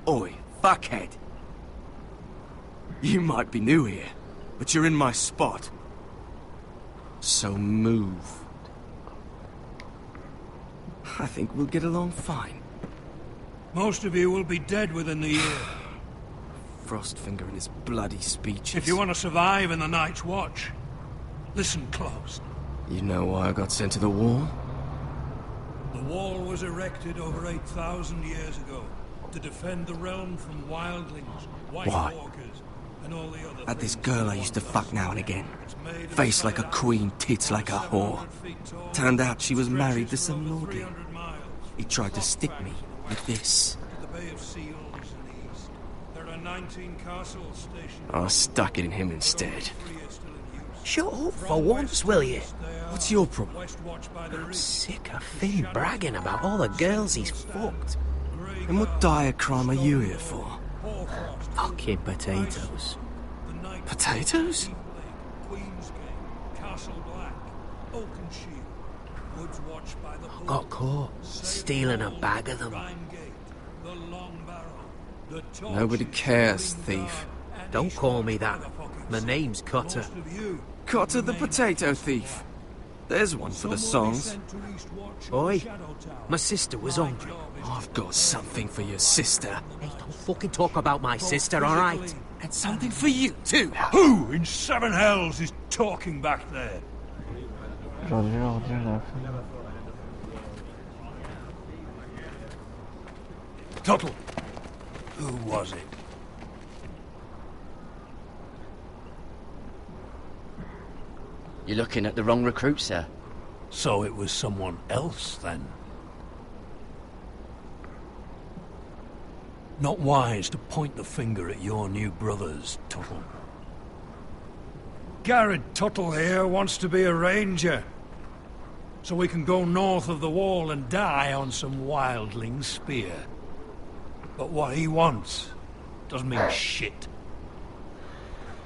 Speaker 7: Oi, fuckhead. You might be new here, but you're in my spot. So move. I think we'll get along fine.
Speaker 17: Most of you will be dead within the year.
Speaker 7: Frostfinger and his bloody speeches.
Speaker 17: If you want to survive in the Night's Watch, listen close.
Speaker 7: You know why I got sent to the wall?
Speaker 17: The wall was erected over 8,000 years ago to defend the realm from wildlings, White Walkers, and all the other...
Speaker 7: At this girl I used to fuck now and again. Face like a queen, tits like a whore. Turned out she was married to some lordly. He tried to stick me with this.
Speaker 17: The Bay of Seals in the east. There are 19 castles stationed...
Speaker 7: I stuck it in him instead.
Speaker 18: Shut up for once, will you?
Speaker 7: What's your problem?
Speaker 18: I'm sick of Finn bragging about all the girls he's fucked.
Speaker 7: And what dire crime are you here for?
Speaker 18: Fucking potatoes.
Speaker 7: Potatoes?
Speaker 17: Queensgate, Castle Black, Oakenshield.
Speaker 16: Got caught stealing a bag of them.
Speaker 7: Nobody cares, thief.
Speaker 16: Don't call me that. My name's Cutter.
Speaker 7: Cutter the potato thief. There's one for the songs.
Speaker 16: Oi, my sister was hungry.
Speaker 7: I've got something for your sister.
Speaker 16: Hey, don't fucking talk about my sister, alright?
Speaker 7: And something for you, too.
Speaker 17: Who in seven hells is talking back there? Tuttle, who was it?
Speaker 14: You're looking at the wrong recruit, sir.
Speaker 17: So it was someone else, then? Not wise to point the finger at your new brothers, Tuttle. Garrett Tuttle here wants to be a ranger, so we can go north of the wall and die on some wildling spear. But what he wants doesn't mean shit.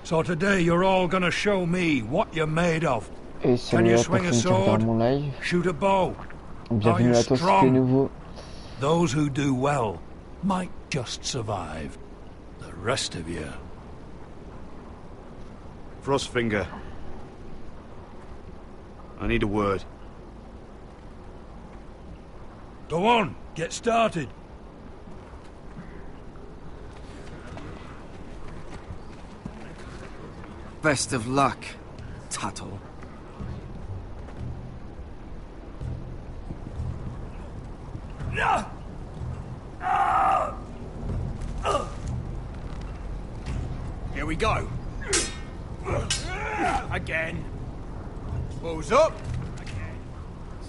Speaker 17: So today you're all gonna show me what you're made of.
Speaker 1: Et
Speaker 17: Can you
Speaker 1: salut à
Speaker 17: swing a
Speaker 1: personne qui
Speaker 17: sword?
Speaker 1: regarde mon live.
Speaker 17: Shoot a bow? Are
Speaker 1: Bienvenue
Speaker 17: you
Speaker 1: à tous qui est
Speaker 17: strong?
Speaker 1: nouveau.
Speaker 17: Those who do well might just survive. The rest of you...
Speaker 3: Frostfinger. I need a word.
Speaker 17: Go on, get started.
Speaker 7: Best of luck, Tuttle.
Speaker 18: Here we go. Again. Bows up. Again.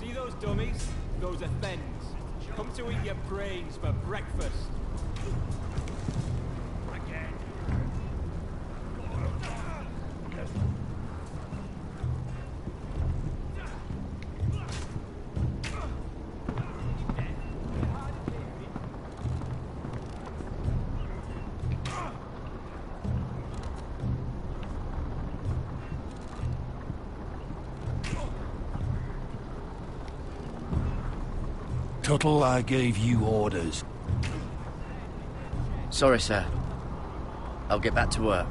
Speaker 18: See those dummies? Those are thens. Come to eat your brains for breakfast. Again.
Speaker 17: Tuttle, I gave you orders.
Speaker 14: Sorry, sir. I'll get back to work.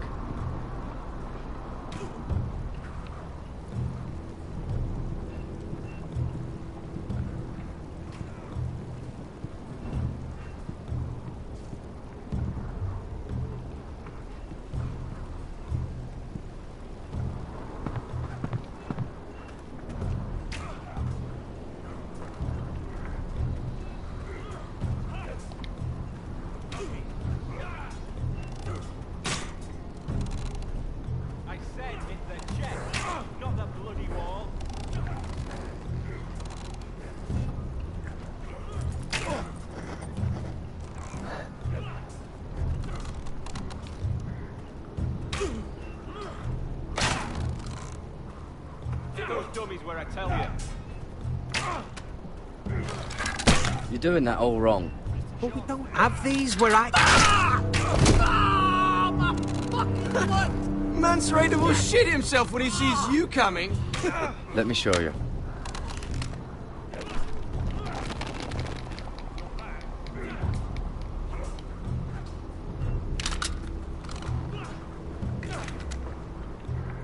Speaker 18: Where I tell you.
Speaker 14: You're doing that all wrong.
Speaker 16: But we don't have these where I...
Speaker 7: Mance Rayder will shit himself when he sees you coming.
Speaker 14: Let me show you.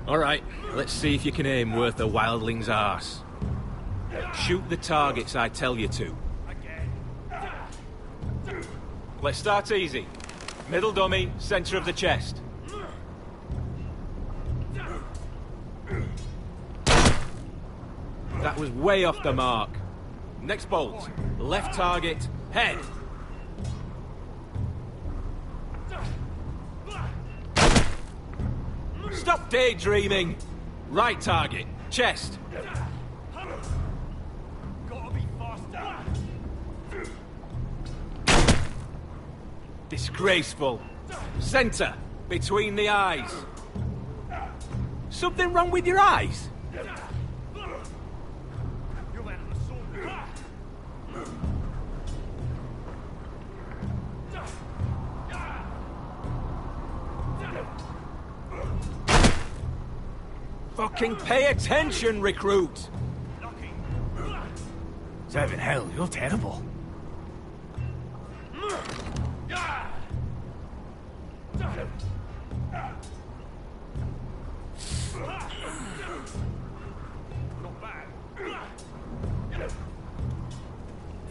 Speaker 15: All right, let's see if you can aim worth a wildling's arse. Shoot the targets I tell you to. Let's start easy. Middle dummy, center of the chest. That was way off the mark. Next bolt. Left target, head. Stop daydreaming! Right target, chest.
Speaker 18: Gotta be faster.
Speaker 15: Disgraceful. Center, between the eyes. Something wrong with your eyes? Fucking pay attention, recruit!
Speaker 18: Seven, hell, you're terrible.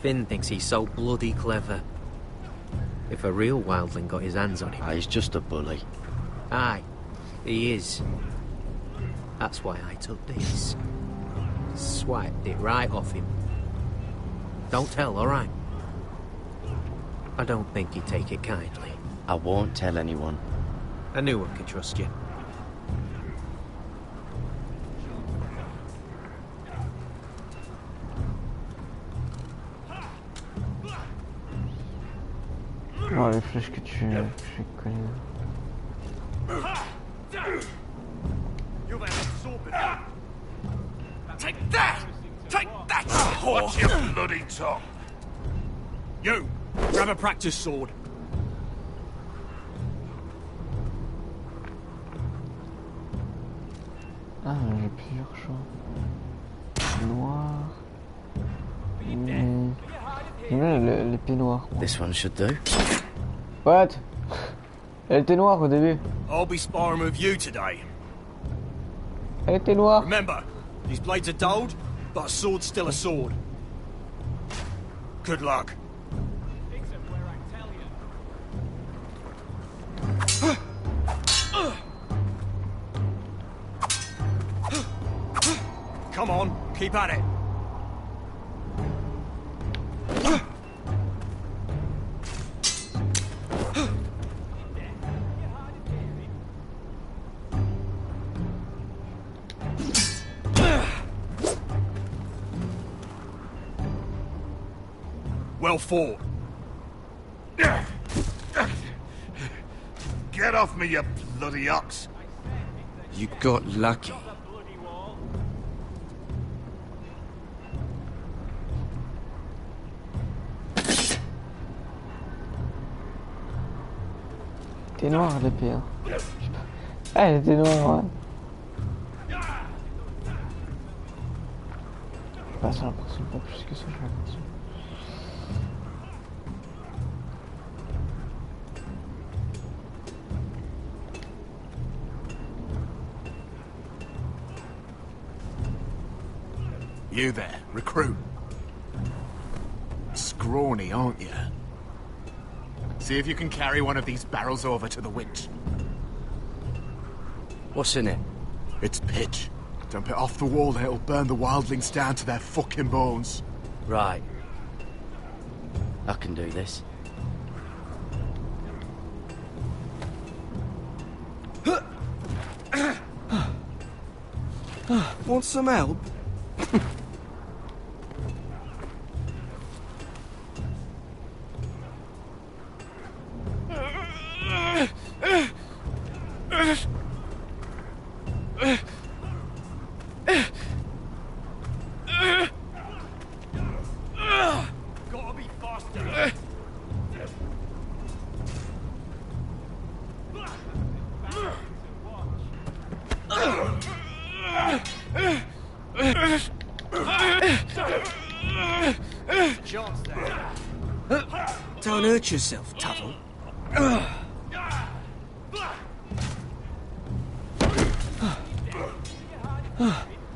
Speaker 16: Finn thinks he's so bloody clever. If a real wildling got his hands on him...
Speaker 14: He's just a bully.
Speaker 16: Aye, he is. That's why I took this. Swiped it right off him. Don't tell, alright? I don't think he'd take it kindly.
Speaker 14: I won't tell anyone.
Speaker 16: I knew I could trust you.
Speaker 1: Oh, les flèches que tu connais.
Speaker 18: Take that! Take that! Watch your bloody tongue! You! Grab a practice sword.
Speaker 1: Ah, j'ai plusieurs choix. Noir. L'épée noire.
Speaker 14: This one should do.
Speaker 1: What? Elle était noire au début.
Speaker 18: I'll be sparring with you today.
Speaker 1: Elle était noire.
Speaker 18: Remember, these blades are dulled, but a sword's still a sword. Good luck. Come on, keep at it. Well fought. Get off me, you bloody ox.
Speaker 7: You got lucky.
Speaker 1: T'es noire l'épée, hein. Ah, elle était noire, ouais. Bah, ça l'impressionne pas plus que ça, j'ai l'impression.
Speaker 18: You there, recruit. Scrawny, aren't you? See if you can carry one of these barrels over to the winch.
Speaker 14: What's in it?
Speaker 18: It's pitch. Dump it off the wall and it'll burn the wildlings down to their fucking bones.
Speaker 14: Right. I can do this.
Speaker 7: Want some help?
Speaker 18: Gotta be faster.
Speaker 7: Don't hurt yourself, Tuttle.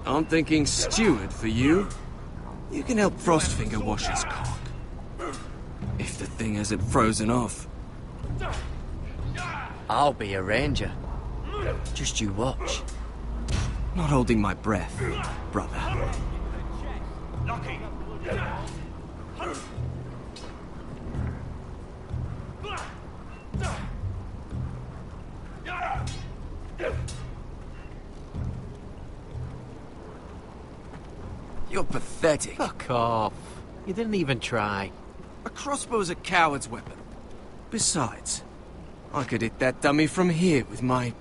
Speaker 7: I'm thinking steward for you. You can help Frostfinger wash his cock. If the thing hasn't frozen off.
Speaker 14: I'll be a ranger. Just you watch.
Speaker 7: Not holding my breath, brother.
Speaker 18: Lucky.
Speaker 7: You're pathetic.
Speaker 16: Fuck off. You didn't even try.
Speaker 7: A crossbow's a coward's weapon. Besides, I could hit that dummy from here with my...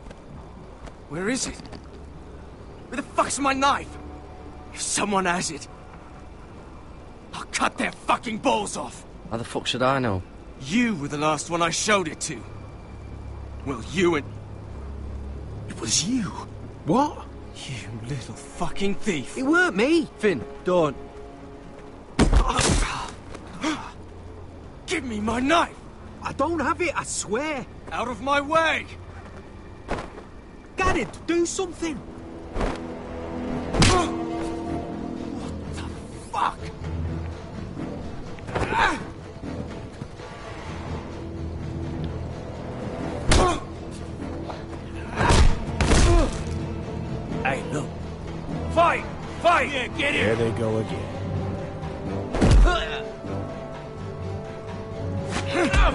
Speaker 7: Where is it? Where the fuck's my knife? If someone has it, I'll cut their fucking balls off.
Speaker 14: How the fuck should I know?
Speaker 7: You were the last one I showed it to. Well, you and... It was you.
Speaker 16: What?
Speaker 7: You little fucking thief.
Speaker 16: It weren't me.
Speaker 14: Finn, don't.
Speaker 7: Give me my knife!
Speaker 16: I don't have it, I swear!
Speaker 7: Out of my way!
Speaker 16: Garrett, do something!
Speaker 7: What the fuck?
Speaker 18: Hey, look.
Speaker 7: Fight! Fight!
Speaker 18: Yeah, get here! There they go again.
Speaker 7: Get up!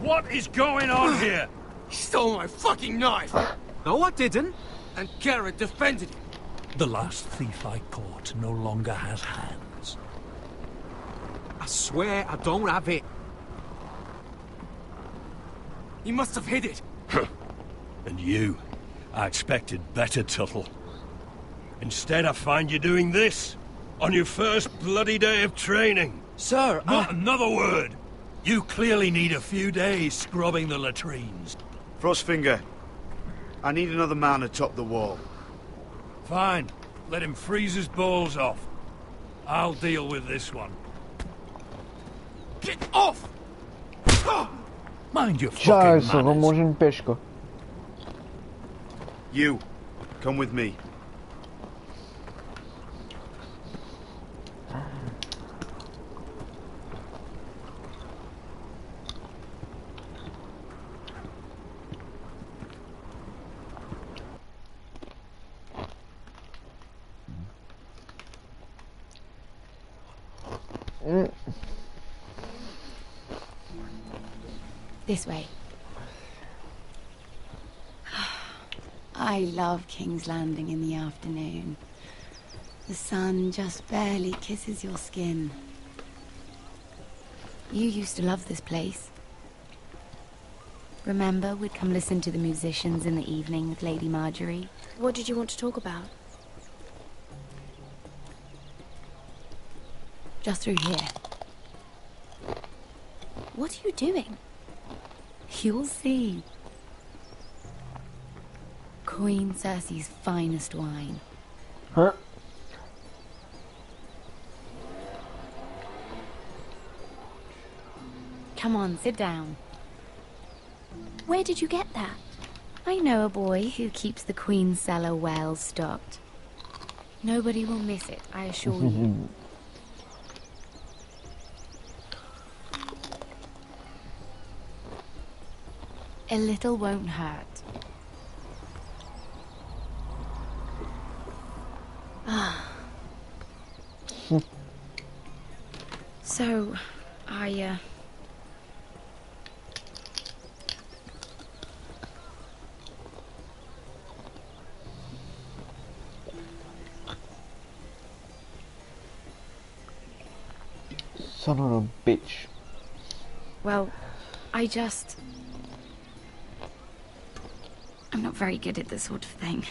Speaker 18: What is going on here?
Speaker 7: He stole my fucking knife!
Speaker 16: No, I didn't.
Speaker 7: And Garrett defended it.
Speaker 17: The last thief I caught no longer has hands.
Speaker 16: I swear I don't have it.
Speaker 7: He must have hid it.
Speaker 18: And you? I expected better, Tuttle. Instead, I find you doing this on your first bloody day of training.
Speaker 7: Sir,
Speaker 18: Not another word! You clearly need a few days scrubbing the latrines.
Speaker 2: Frostfinger, I need another man atop the wall.
Speaker 18: Fine. Let him freeze his balls off. I'll deal with this one.
Speaker 7: Get off!
Speaker 17: Mind your
Speaker 1: Ciao,
Speaker 17: fucking
Speaker 1: sono
Speaker 17: manners.
Speaker 1: mange une pêche quoi.
Speaker 2: You, come with me.
Speaker 4: This way. I love King's Landing in the afternoon. The sun just barely kisses your skin. You used to love this place. Remember, we'd come listen to the musicians in the evening with Lady Marjorie?
Speaker 13: What did you want to talk about?
Speaker 4: Just through here.
Speaker 13: What are you doing?
Speaker 4: You'll see. Queen Cersei's finest wine.
Speaker 1: Huh?
Speaker 4: Come on, sit down.
Speaker 13: Where did you get that?
Speaker 4: I know a boy who keeps the Queen's cellar well stocked. Nobody will miss it, I assure you. A little won't hurt. Ah. So,
Speaker 1: Son of a bitch.
Speaker 4: Well, I'm not very good at this sort of thing.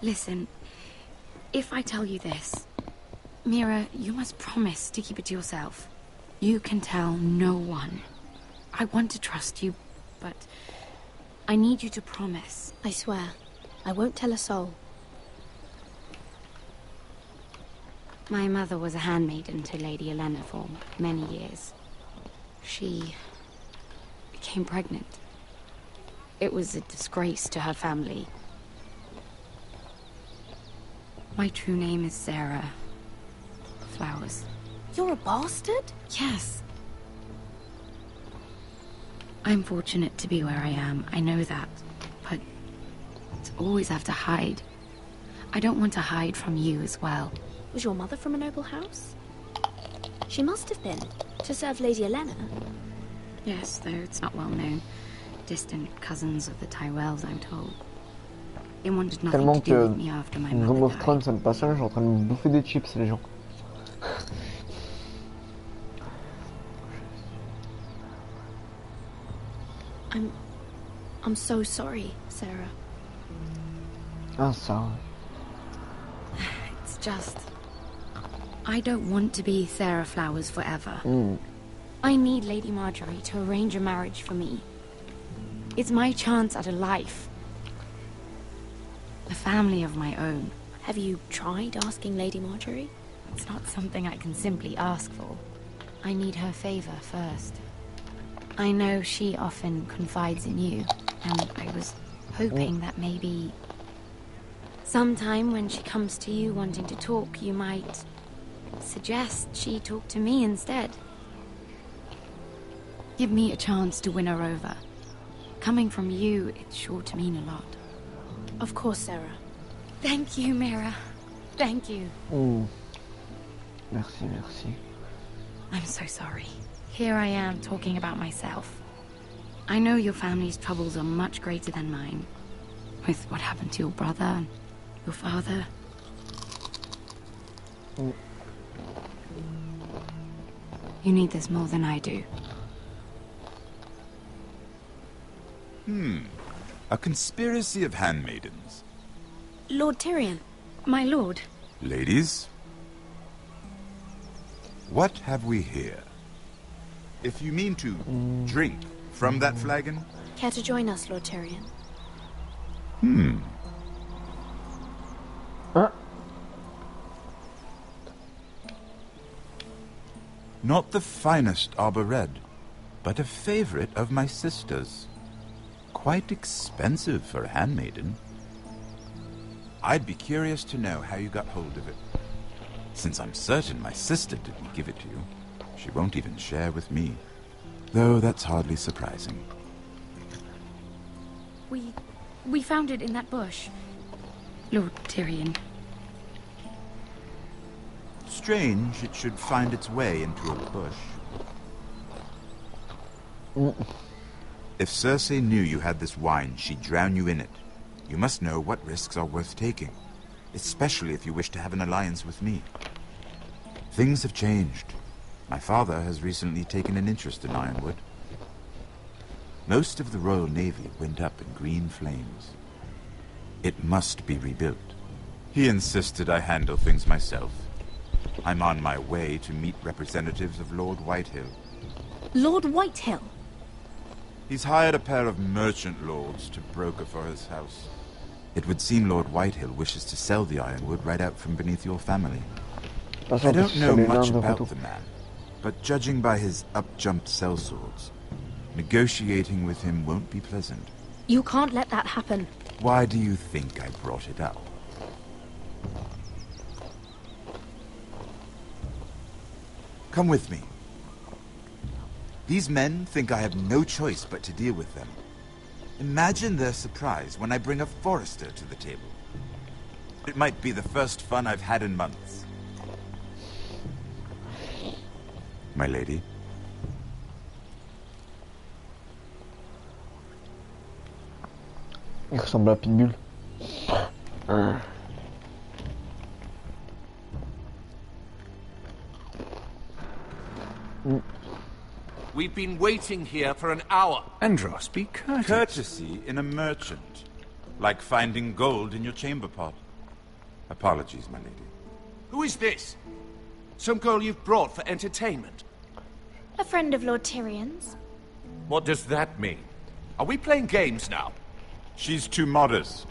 Speaker 4: Listen, if I tell you this, Mira, you must promise to keep it to yourself. You can tell no one. I want to trust you, but I need you to promise.
Speaker 13: I swear, I won't tell a soul.
Speaker 4: My mother was a handmaiden to Lady Olenna for many years. She became pregnant. It was a disgrace to her family. My true name is Sarah Flowers.
Speaker 13: You're a bastard?
Speaker 4: Yes. I'm fortunate to be where I am, I know that. But to always have to hide. I don't want to hide from you as well.
Speaker 13: Was your mother from a noble house? She must have been, to serve Lady Olenna.
Speaker 4: Yes, though it's not well known. Distant cousins of the Tyrells, I'm told. They wanted nothing
Speaker 1: Tellement
Speaker 4: to do
Speaker 1: que
Speaker 4: with me after my
Speaker 1: Game
Speaker 4: mother
Speaker 1: of
Speaker 4: died.
Speaker 1: Thrones ça me passionne, je suis en train de me bouffer des chips les gens.
Speaker 13: I'm so sorry, Sarah.
Speaker 1: Ah ça.
Speaker 4: just... I don't want to be Sarah Flowers forever. I need Lady Marjorie to arrange a marriage for me. It's my chance at a life. A family of my own.
Speaker 13: Have you tried asking Lady Marjorie?
Speaker 4: It's not something I can simply ask for. I need her favor first. I know she often confides in you, and I was hoping that maybe... sometime when she comes to you wanting to talk, you might suggest she talk to me instead. Give me a chance to win her over. Coming from you, it's sure to mean a lot.
Speaker 13: Of course, Sarah.
Speaker 4: Thank you, Mira. Thank you.
Speaker 1: Merci, merci.
Speaker 4: I'm so sorry. Here I am talking about myself. I know your family's troubles are much greater than mine. With what happened to your brother and your father. You need this more than I do.
Speaker 6: A conspiracy of handmaidens.
Speaker 13: Lord Tyrion.
Speaker 4: My lord.
Speaker 6: Ladies, what have we here? If you mean to drink from that flagon?
Speaker 13: Care to join us, Lord Tyrion?
Speaker 6: Not the finest Arbor Red, but a favorite of my sister's. Quite expensive for a handmaiden. I'd be curious to know how you got hold of it. Since I'm certain my sister didn't give it to you, she won't even share with me. Though that's hardly surprising.
Speaker 4: We found it in that bush. Lord Tyrion.
Speaker 6: Strange it should find its way into a bush. If Cersei knew you had this wine, she'd drown you in it. You must know what risks are worth taking, especially if you wish to have an alliance with me. Things have changed. My father has recently taken an interest in Ironwood. Most of the Royal Navy went up in green flames. It must be rebuilt. He insisted I handle things myself. I'm on my way to meet representatives of Lord Whitehill.
Speaker 13: Lord Whitehill?
Speaker 6: He's hired a pair of merchant lords to broker for his house. It would seem Lord Whitehill wishes to sell the Ironwood right out from beneath your family. I don't know much about the man, but judging by his up-jumped sellswords, negotiating with him won't be pleasant.
Speaker 13: You can't let that happen.
Speaker 6: Why do you think I brought it up? Come with me. These men think I have no choice but to deal with them. Imagine their surprise when I bring a Forrester to the table. It might be the first fun I've had in months. My lady.
Speaker 1: Il ressemble à Pitbull.
Speaker 8: We've been waiting here for an hour.
Speaker 6: Andros, be courteous. Courtesy in a merchant. Like finding gold in your chamber pot. Apologies, my lady.
Speaker 8: Who is this? Some girl you've brought for entertainment?
Speaker 13: A friend of Lord Tyrion's.
Speaker 8: What does that mean? Are we playing games now?
Speaker 6: She's too modest.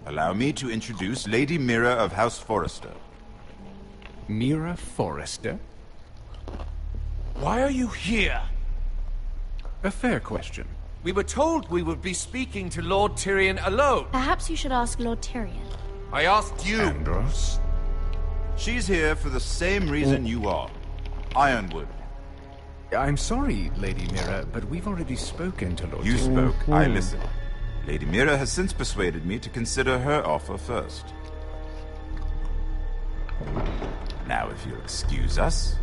Speaker 6: Allow me to introduce Lady Mira of House Forrester.
Speaker 8: Mira Forrester? Why are you here? A fair question. We were told we would be speaking to Lord Tyrion alone.
Speaker 13: Perhaps you should ask Lord Tyrion.
Speaker 8: I asked you.
Speaker 6: Andros? She's here for the same reason you are. Ironwood.
Speaker 8: I'm sorry, Lady Mira, but we've already spoken to Lord
Speaker 6: You
Speaker 8: Tyrion.
Speaker 6: spoke, I listened. Lady Mira has since persuaded me to consider her offer first. Now, if you'll excuse us...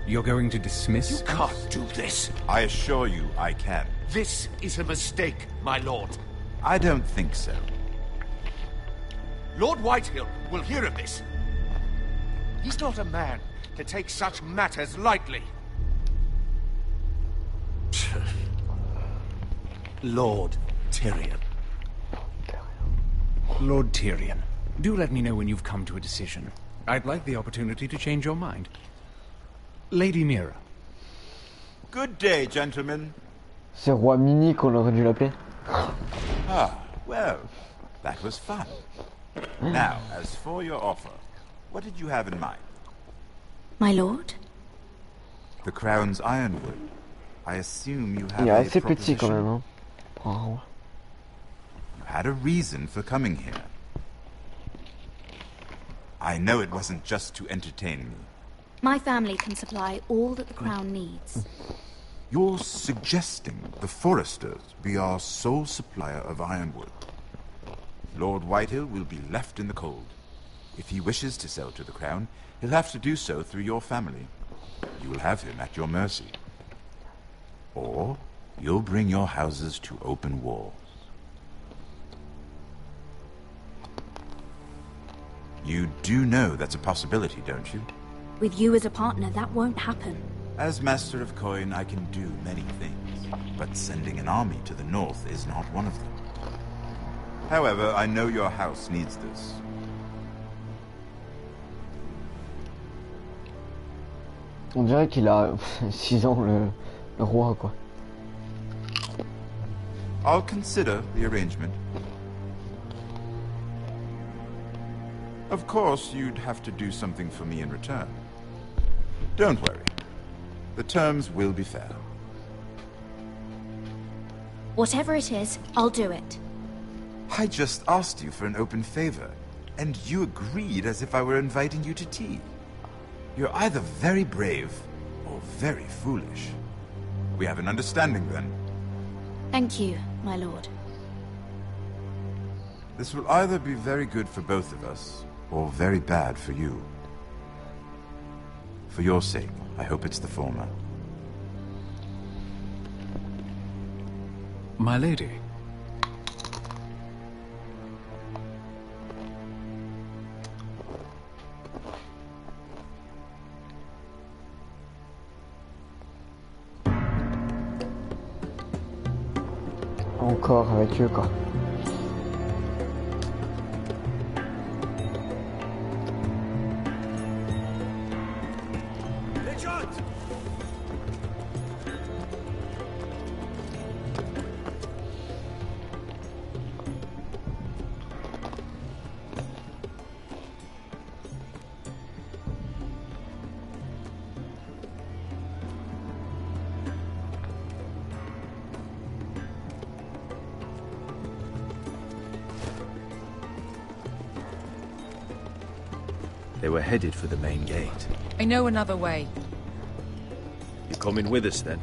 Speaker 8: You're going to dismiss? You can't do this.
Speaker 6: I assure you I can.
Speaker 8: This is a mistake, my lord.
Speaker 6: I don't think so.
Speaker 8: Lord Whitehill will hear of this. He's not a man to take such matters lightly. Lord Tyrion. Lord Tyrion, Do let me know when you've come to a decision. I'd like the opportunity to change your mind. Lady Mira.
Speaker 6: Good day, gentlemen.
Speaker 1: C'est Roi Mini qu'on aurait dû l'appeler.
Speaker 6: Ah, well, that was fun. Now, as for your offer, what did you have in mind?
Speaker 13: My lord?
Speaker 6: The Crown's Ironwood. I assume you have
Speaker 1: Il est
Speaker 6: a
Speaker 1: assez petit quand
Speaker 6: proposition?
Speaker 1: même, hein. Pour un roi.
Speaker 6: You had a reason for coming here. I know it wasn't just to entertain me.
Speaker 13: My family can supply all that the Crown needs.
Speaker 6: You're suggesting the Foresters be our sole supplier of ironwood. Lord Whitehill will be left in the cold. If he wishes to sell to the Crown, he'll have to do so through your family. You will have him at your mercy. Or you'll bring your houses to open war. You do know that's a possibility, don't you?
Speaker 13: With you as a partner, that won't happen.
Speaker 6: As Master of Coin, I can do many things, but sending an army to the north is not one of them. However, I know your house needs this.
Speaker 1: On dirait qu'il a 6 ans, le roi, quoi.
Speaker 6: I'll consider the arrangement. Of course, you'd have to do something for me in return. Don't worry. The terms will be fair.
Speaker 13: Whatever it is, I'll do it.
Speaker 6: I just asked you for an open favor, and you agreed as if I were inviting you to tea. You're either very brave or very foolish. We have an understanding then.
Speaker 13: Thank you, my lord.
Speaker 6: This will either be very good for both of us, or very bad for you. For your sake, I hope it's the former.
Speaker 8: My lady.
Speaker 1: Encore avec eux, quoi.
Speaker 9: They were headed for the main gate.
Speaker 21: I know another way.
Speaker 9: You're coming with us, then?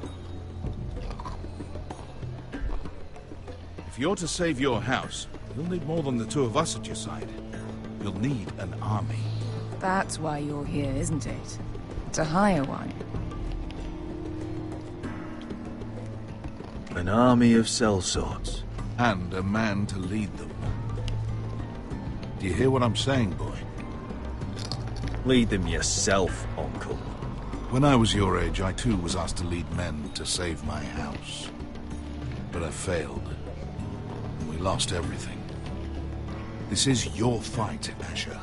Speaker 3: If you're to save your house, you'll need more than the two of us at your side. You'll need an army.
Speaker 21: That's why you're here, isn't it? To hire one.
Speaker 9: An army of sellswords.
Speaker 3: And a man to lead them. Do you hear what I'm saying, boy?
Speaker 9: Lead them yourself, Uncle.
Speaker 3: When I was your age, I too was asked to lead men to save my house. But I failed. And we lost everything. This is your fight, Asher.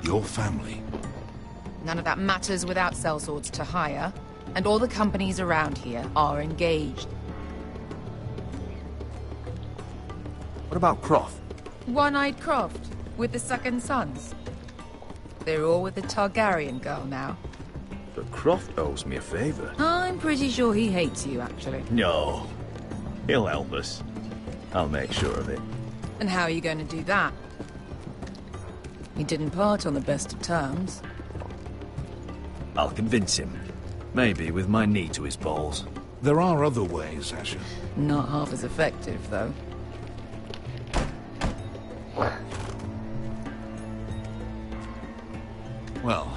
Speaker 3: Your family.
Speaker 21: None of that matters without sellswords to hire, and all the companies around here are engaged.
Speaker 9: What about Croft?
Speaker 21: One-Eyed Croft, with the second sons. They're all with the Targaryen girl now.
Speaker 9: But Croft owes me a favor.
Speaker 21: I'm pretty sure he hates you, actually.
Speaker 9: No. He'll help us. I'll make sure of it.
Speaker 21: And how are you going to do that? He didn't part on the best of terms.
Speaker 9: I'll convince him. Maybe with my knee to his balls.
Speaker 3: There are other ways, Asher.
Speaker 21: Not half as effective, though.
Speaker 3: Well,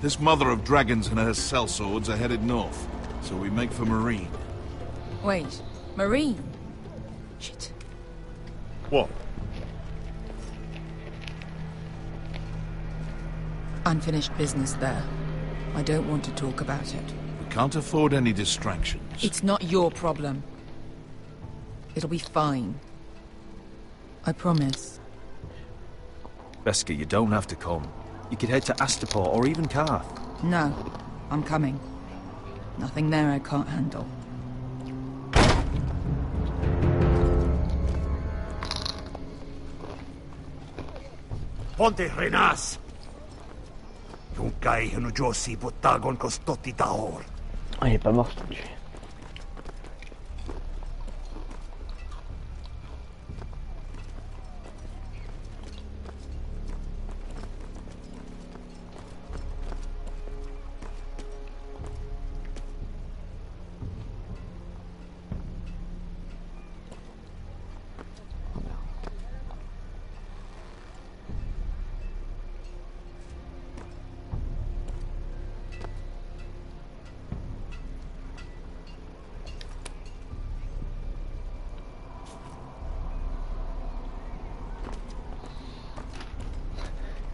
Speaker 3: this mother of dragons and her sellswords are headed north, so we make for Marine.
Speaker 21: Wait, Marine? Shit.
Speaker 9: What?
Speaker 21: Unfinished business there. I don't want to talk about it.
Speaker 3: We can't afford any distractions.
Speaker 21: It's not your problem. It'll be fine. I promise.
Speaker 9: Beskha, you don't have to come. You could head to Astapor or even Karth.
Speaker 5: No, I'm coming. Nothing there I can't handle.
Speaker 19: Ponte Renas! Yung kai hinu Josi Botagon Kostotti Tahor.
Speaker 1: Ah, il est pas mort, tu.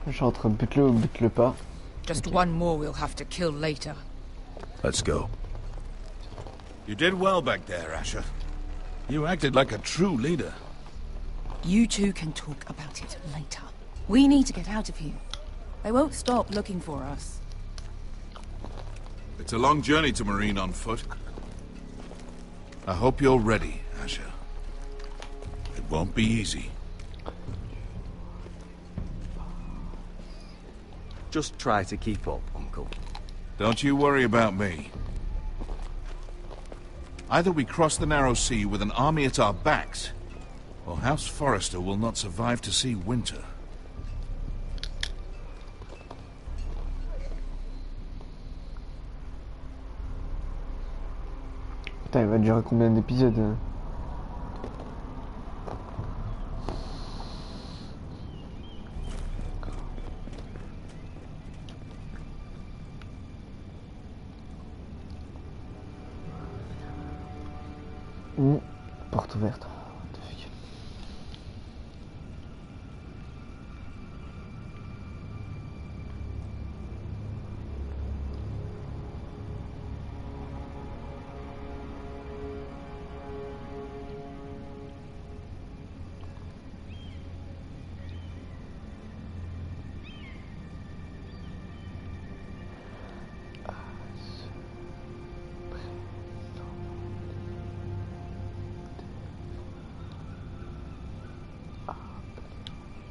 Speaker 1: Je suis entre bute-le ou bute-le pas.
Speaker 5: Just one more we'll have to kill later.
Speaker 3: Let's go. You did well back there, Asher. You acted like a true leader.
Speaker 5: You two can talk about it later. We need to get out of here. They won't stop looking for us.
Speaker 3: It's a long journey to Marine on foot. I hope you're ready, Asher. It won't be easy.
Speaker 14: Just try to keep up, Uncle.
Speaker 3: Don't you worry about me. Either we cross the Narrow Sea with an army at our backs, or House Forrester will not survive to see winter.
Speaker 1: Putain, il va durer combien d'épisodes hein? Porte ouverte.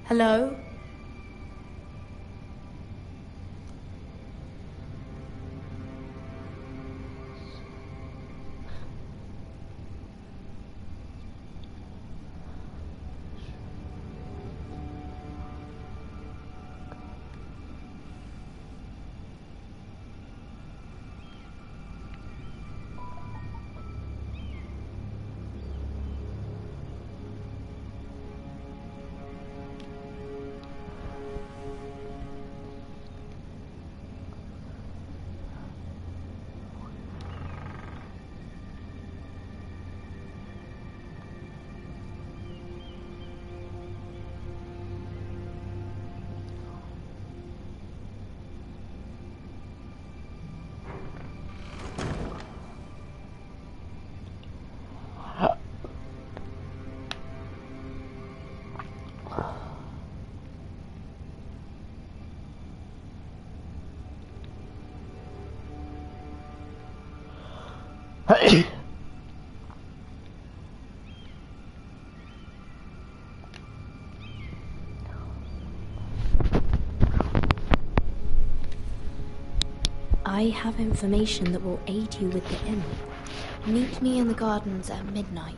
Speaker 13: Hello? I have information that will aid you with the inn. Meet me in the gardens at midnight.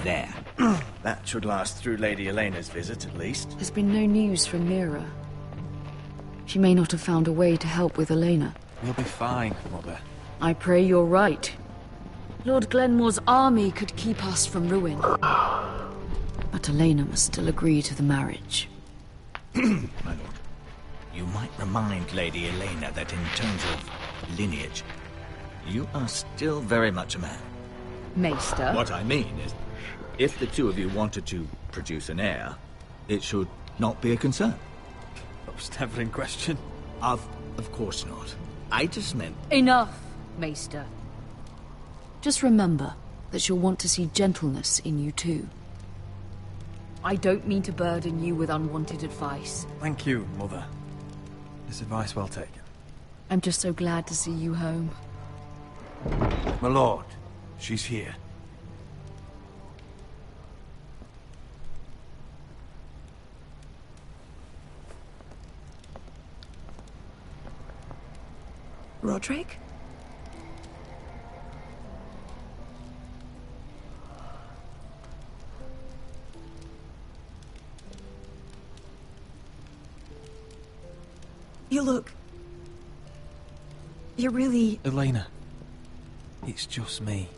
Speaker 2: There. That should last through Lady Elena's visit, at least.
Speaker 12: There's been no news from Mira. She may not have found a way to help with Elena.
Speaker 9: We'll be fine, Mother.
Speaker 12: I pray you're right. Lord Glenmore's army could keep us from ruin. But Elena must still agree to the marriage.
Speaker 2: My lord, you might remind Lady Elena that in terms of lineage, you are still very much a man.
Speaker 5: Maester?
Speaker 2: What I mean is, if the two of you wanted to produce an heir, it should not be a concern?
Speaker 9: That was never in question.
Speaker 2: Of course not. I just meant...
Speaker 12: Enough, Maester. Just remember that she'll want to see gentleness in you too. I don't mean to burden you with unwanted advice.
Speaker 9: Thank you, Mother. This advice well taken.
Speaker 12: I'm just so glad to see you home.
Speaker 20: My lord, she's here.
Speaker 13: Roderick? You look... You're really...
Speaker 9: Elena, it's just me.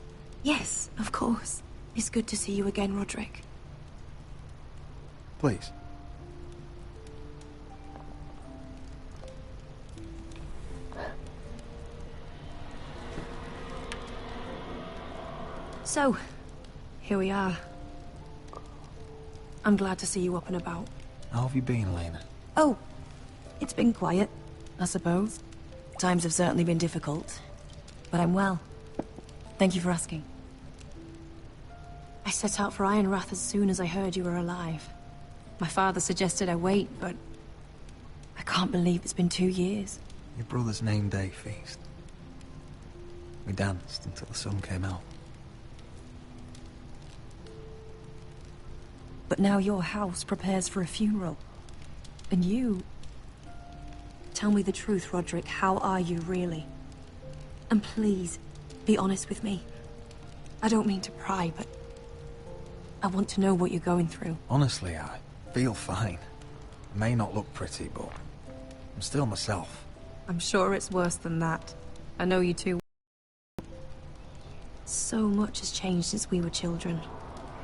Speaker 13: Yes, of course. It's good to see you again, Roderick.
Speaker 9: Please.
Speaker 13: So, here we are. I'm glad to see you up and about.
Speaker 9: How have you been, Elena?
Speaker 13: Oh, it's been quiet, I suppose. Times have certainly been difficult, but I'm well. Thank you for asking. I set out for Ironrath as soon as I heard you were alive. My father suggested I wait, but I can't believe it's been 2 years.
Speaker 9: Your brother's name day feast. We danced until the sun came out.
Speaker 13: But now your house prepares for a funeral. And you... Tell me the truth, Roderick. How are you, really? And please, be honest with me. I don't mean to pry, but... I want to know what you're going through.
Speaker 9: Honestly, I feel fine. I may not look pretty, but I'm still myself.
Speaker 13: I'm sure it's worse than that. I know you too. So much has changed since we were children.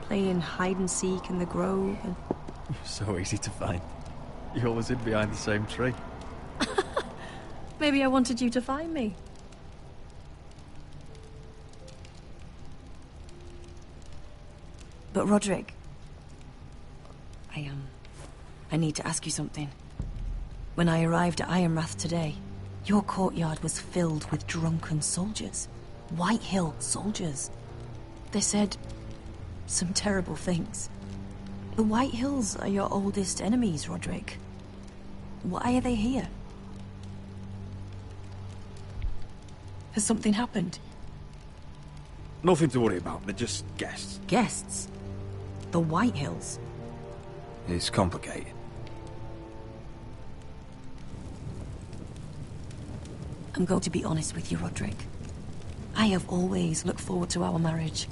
Speaker 13: Playing hide-and-seek in the grove and...
Speaker 9: You're so easy to find. You always hid behind the same tree.
Speaker 13: Maybe I wanted you to find me. But Roderick... I need to ask you something. When I arrived at Ironrath today, your courtyard was filled with drunken soldiers. Whitehill soldiers. They said some terrible things. The Whitehills are your oldest enemies, Roderick. Why are they here? Has something happened?
Speaker 9: Nothing to worry about, they're just guests.
Speaker 13: Guests? The Whitehills?
Speaker 9: It's complicated.
Speaker 13: I'm going to be honest with you, Roderick. I have always looked forward to our marriage.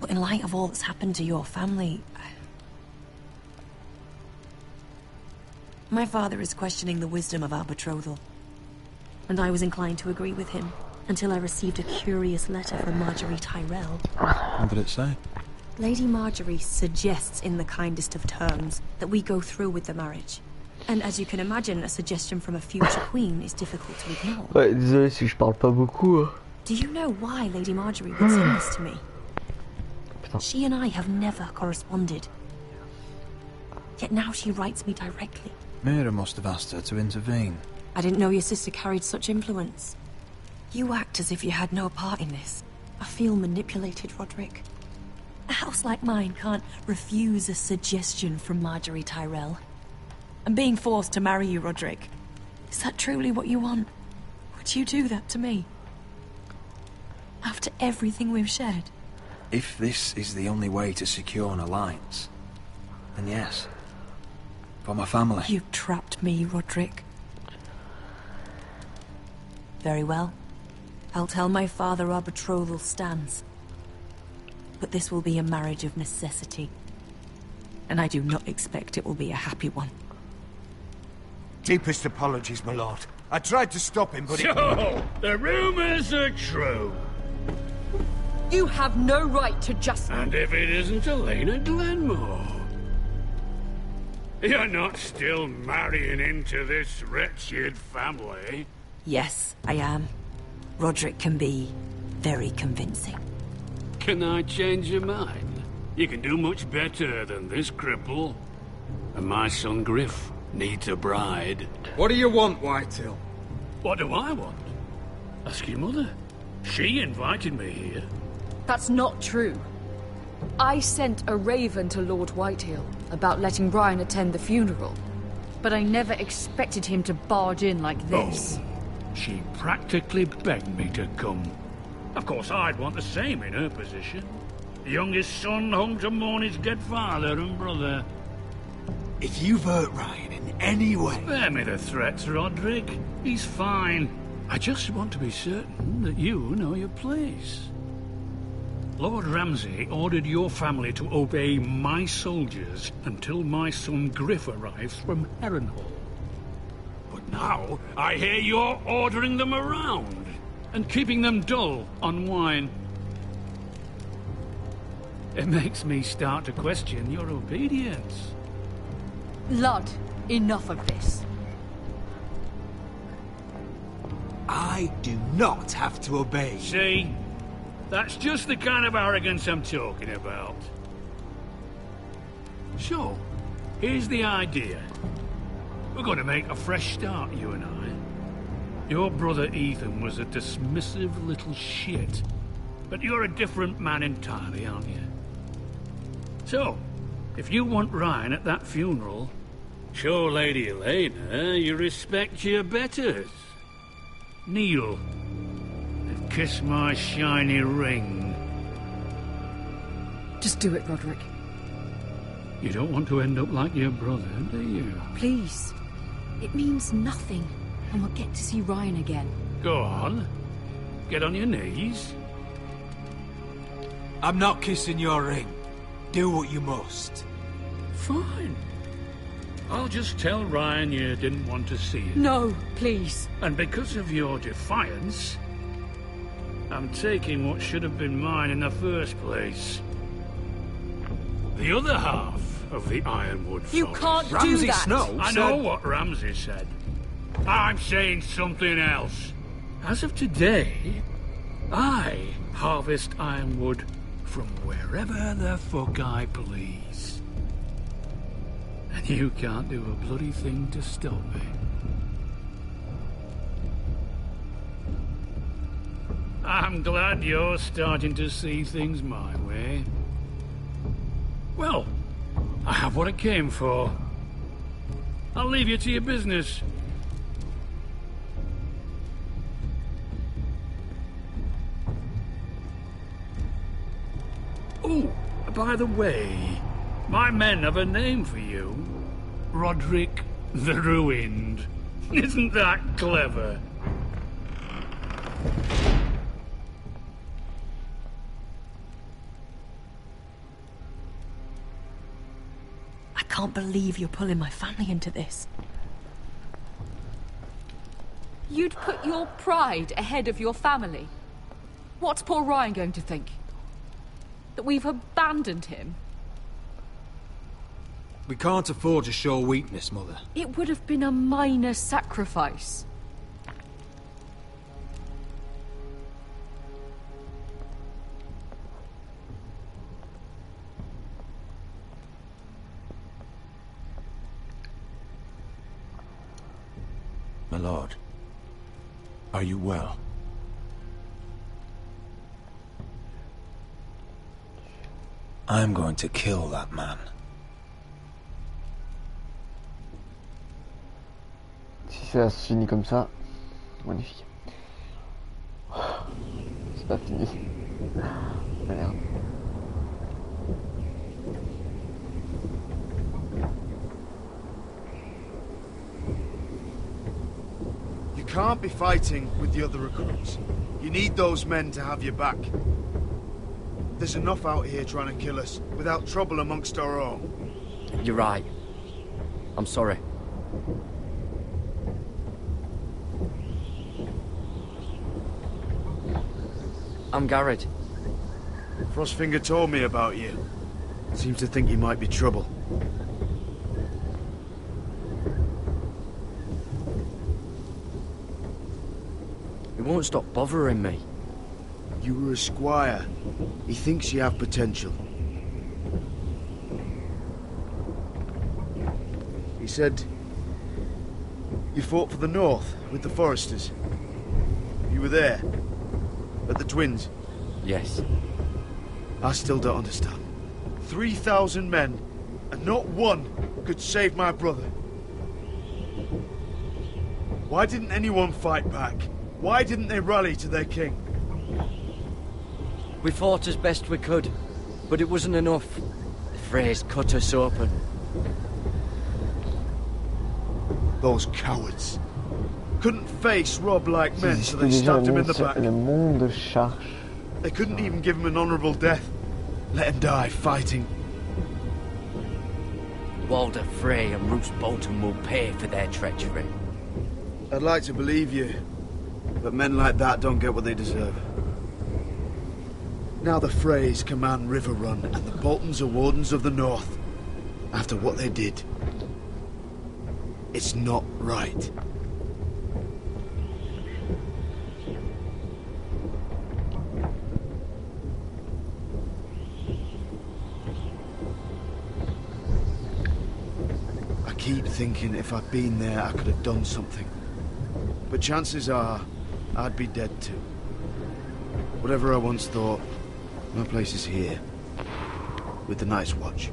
Speaker 13: But in light of all that's happened to your family... My father is questioning the wisdom of our betrothal. And I was inclined to agree with him, until I received a curious letter from Marjorie Tyrell.
Speaker 9: What did it say?
Speaker 13: Lady Marjorie suggests in the kindest of terms that we go through with the marriage. And as you can imagine, a suggestion from a future queen is difficult to ignore.
Speaker 1: Ouais, désolé si je parle pas beaucoup. Hein.
Speaker 13: Do you know why Lady Marjorie would send this to me? She and I have never corresponded. Yet now she writes me directly.
Speaker 9: Mira must have asked her to intervene.
Speaker 13: I didn't know your sister carried such influence. You act as if you had no part in this. I feel manipulated, Roderick. A house like mine can't refuse a suggestion from Marjorie Tyrell. I'm being forced to marry you, Roderick. Is that truly what you want? Would you do that to me? After everything we've shared?
Speaker 9: If this is the only way to secure an alliance, then yes. For my family.
Speaker 13: You've trapped me, Roderick. Very well. I'll tell my father our betrothal stands. But this will be a marriage of necessity. And I do not expect it will be a happy one.
Speaker 19: Deepest apologies, my lord. I tried to stop him, but
Speaker 18: So, the rumors are true.
Speaker 12: You have no right to just...
Speaker 18: And if it isn't Elena Glenmore? You're not still marrying into this wretched family?
Speaker 13: Yes, I am. Roderick can be very convincing.
Speaker 18: Can I change your mind? You can do much better than this cripple.
Speaker 17: And my son Griff needs a bride.
Speaker 7: What do you want, Whitehill?
Speaker 17: What do I want? Ask your mother. She invited me here.
Speaker 12: That's not true. I sent a raven to Lord Whitehill about letting Brian attend the funeral. But I never expected him to barge in like this.
Speaker 17: Oh, she practically begged me to come. Of course, I'd want the same in her position. The youngest son home to mourn his dead father and brother.
Speaker 19: If you've hurt Ryan in any way...
Speaker 17: Spare me the threats, Roderick. He's fine. I just want to be certain that you know your place. Lord Ramsay ordered your family to obey my soldiers until my son Griff arrives from Harrenhal. But now, I hear you're ordering them around and keeping them dull on wine. It makes me start to question your obedience.
Speaker 12: Lud, enough of this.
Speaker 19: I do not have to obey.
Speaker 17: See? That's just the kind of arrogance I'm talking about. So, here's the idea. We're going to make a fresh start, you and I. Your brother Ethan was a dismissive little shit. But you're a different man entirely, aren't you? So, if you want Ryan at that funeral, show Lady Elena you respect your betters. Kneel and kiss my shiny ring.
Speaker 12: Just do it, Roderick.
Speaker 17: You don't want to end up like your brother, do you?
Speaker 12: Please. It means nothing, and we'll get to see Ryan again.
Speaker 17: Go on. Get on your knees.
Speaker 19: I'm not kissing your ring. Do what you must.
Speaker 17: Fine. I'll just tell Ryan you didn't want to see it.
Speaker 12: No, please.
Speaker 17: And because of your defiance, I'm taking what should have been mine in the first place. The other half of the Ironwood Forest.
Speaker 12: You can't do that!
Speaker 19: Snow
Speaker 17: I know what Ramsay said. I'm saying something else. As of today, I harvest ironwood from wherever the fuck I please. And you can't do a bloody thing to stop me. I'm glad you're starting to see things my way. Well, I have what I came for. I'll leave you to your business. Oh, by the way, my men have a name for you. Roderick the Ruined. Isn't that clever?
Speaker 13: I can't believe you're pulling my family into this.
Speaker 12: You'd put your pride ahead of your family. What's poor Ryan going to think? That we've abandoned him?
Speaker 7: We can't afford to show weakness, Mother.
Speaker 12: It would have been a minor sacrifice.
Speaker 3: My lord, are you well?
Speaker 10: I'm going to kill that man.
Speaker 1: Si ça se finit comme ça, magnifique. C'est pas fini. Merde.
Speaker 11: You can't be fighting with the other recruits. You need those men to have your back. There's enough out here trying to kill us, without trouble amongst our own.
Speaker 14: You're right. I'm sorry. I'm Garrett.
Speaker 11: Frostfinger told me about you. Seems to think you might be trouble.
Speaker 14: He won't stop bothering me.
Speaker 11: You were a squire. He thinks you have potential. said you fought for the North with the Foresters. You were there, at the Twins.
Speaker 14: Yes.
Speaker 11: I still don't understand. 3,000 men, and not one could save my brother. Why didn't anyone fight back? Why didn't they rally to their king?
Speaker 14: We fought as best we could, but it wasn't enough. The Freys cut us open.
Speaker 11: Those cowards couldn't face Rob like men, so they stabbed him in the back.
Speaker 1: Le monde cherche.
Speaker 11: They couldn't even give him an honourable death. Let him die fighting.
Speaker 14: Walder Frey and Roose Bolton will pay for their treachery.
Speaker 11: I'd like to believe you, but men like that don't get what they deserve. Now the Freys command Riverrun, and the Boltons are Wardens of the North. After what they did, it's not right. I keep thinking if I'd been there, I could have done something. But chances are, I'd be dead too. Whatever I once thought, my place is here, with the Night's Watch.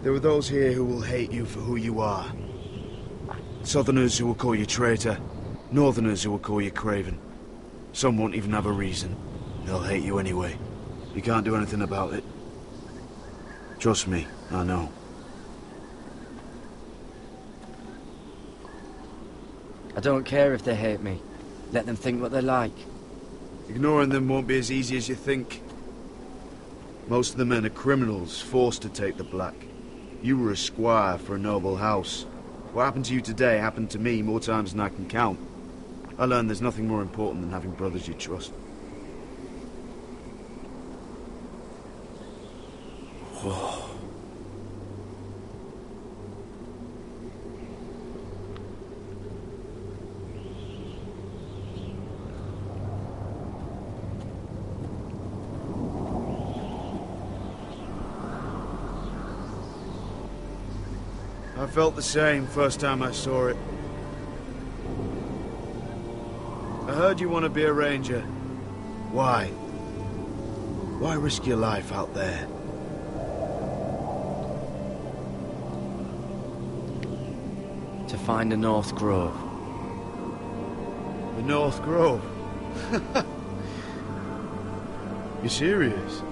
Speaker 11: There are those here who will hate you for who you are. Southerners who will call you traitor. Northerners who will call you craven. Some won't even have a reason. They'll hate you anyway. You can't do anything about it. Trust me, I know.
Speaker 14: I don't care if they hate me. Let them think what they like.
Speaker 11: Ignoring them won't be as easy as you think. Most of the men are criminals, forced to take the black. You were a squire for a noble house. What happened to you today happened to me more times than I can count. I learned there's nothing more important than having brothers you trust. Whoa. I felt the same first time I saw it. I heard you want to be a ranger. Why? Why risk your life out there?
Speaker 14: To find the North Grove.
Speaker 11: The North Grove? You serious?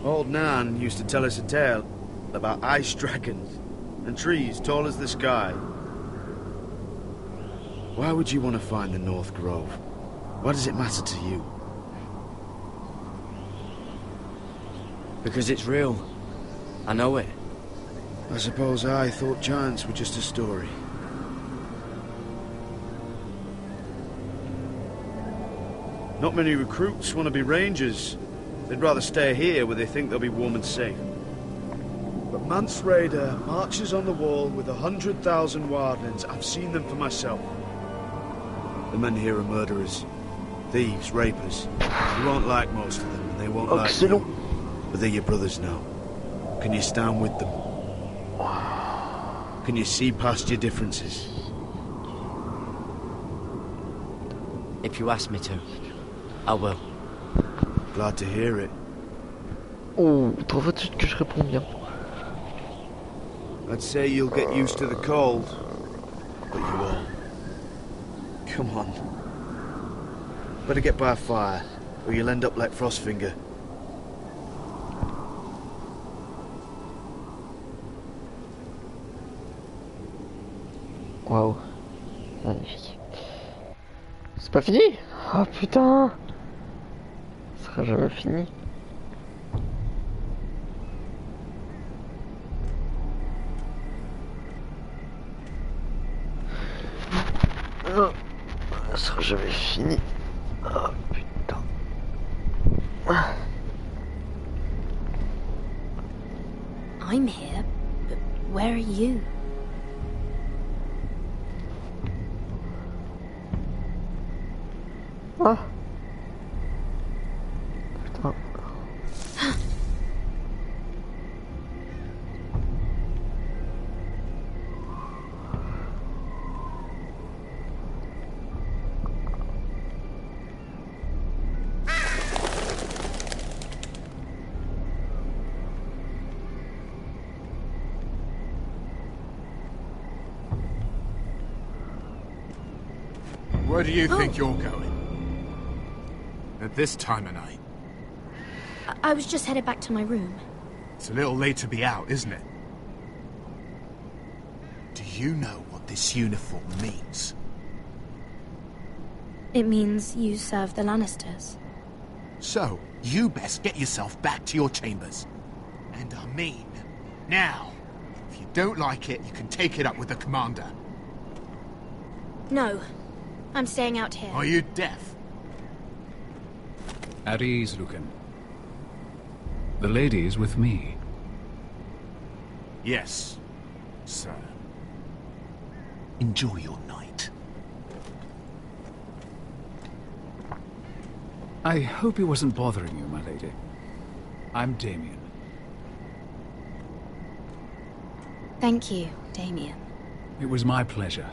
Speaker 11: Old Nan used to tell us a tale about ice dragons and trees tall as the sky. Why would you want to find the North Grove? Why does it matter to you?
Speaker 14: Because it's real. I know it.
Speaker 11: I suppose I thought giants were just a story. Not many recruits want to be rangers. They'd rather stay here where they think they'll be warm and safe. But Mance Rayder marches on the wall with 100,000 wildlings. I've seen them for myself. The men here are murderers, thieves, rapers. You won't like most of them, and they won't like you. But they're your brothers now. Can you stand with them? Can you see past your differences?
Speaker 14: If you ask me to, I will.
Speaker 11: Glad to hear it.
Speaker 1: Oh, trouve tout de suite que je réponds bien.
Speaker 11: I'd say you'll get used to the cold, but you won't. Come on. Better get by a fire, or you'll end up like Frostfinger.
Speaker 1: Waouh. Magnifique. C'est pas fini? Oh putain! Ça sera jamais fini. Ça sera j'avais fini. Ah putain.
Speaker 15: I'm here, but where are you?
Speaker 1: Ah. Putain.
Speaker 19: Where do you think you're going? At this time of night?
Speaker 15: I was just headed back to my room.
Speaker 19: It's a little late to be out, isn't it? Do you know what this uniform means?
Speaker 15: It means you serve the Lannisters.
Speaker 19: So, you best get yourself back to your chambers. And I mean, now. If you don't like it, you can take it up with the commander.
Speaker 15: No, I'm staying out here.
Speaker 19: Are you deaf?
Speaker 8: At ease, Lucan. The lady is with me.
Speaker 19: Yes, sir. Enjoy your night.
Speaker 8: I hope he wasn't bothering you, my lady. I'm Damien.
Speaker 15: Thank you, Damien.
Speaker 8: It was my pleasure.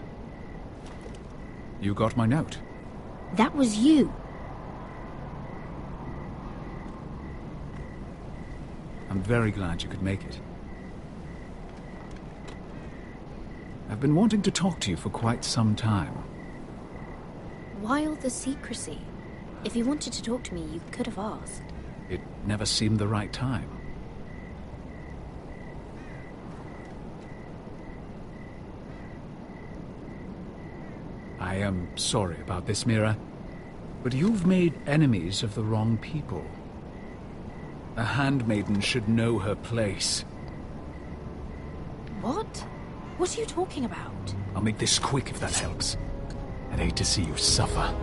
Speaker 8: You got my note.
Speaker 15: That was you.
Speaker 8: I'm very glad you could make it. I've been wanting to talk to you for quite some time.
Speaker 15: Why all the secrecy? If you wanted to talk to me, you could have asked.
Speaker 8: It never seemed the right time. I am sorry about this, Mira, but you've made enemies of the wrong people. A handmaiden should know her place.
Speaker 15: What? What are you talking about?
Speaker 8: I'll make this quick if that helps. I'd hate to see you suffer.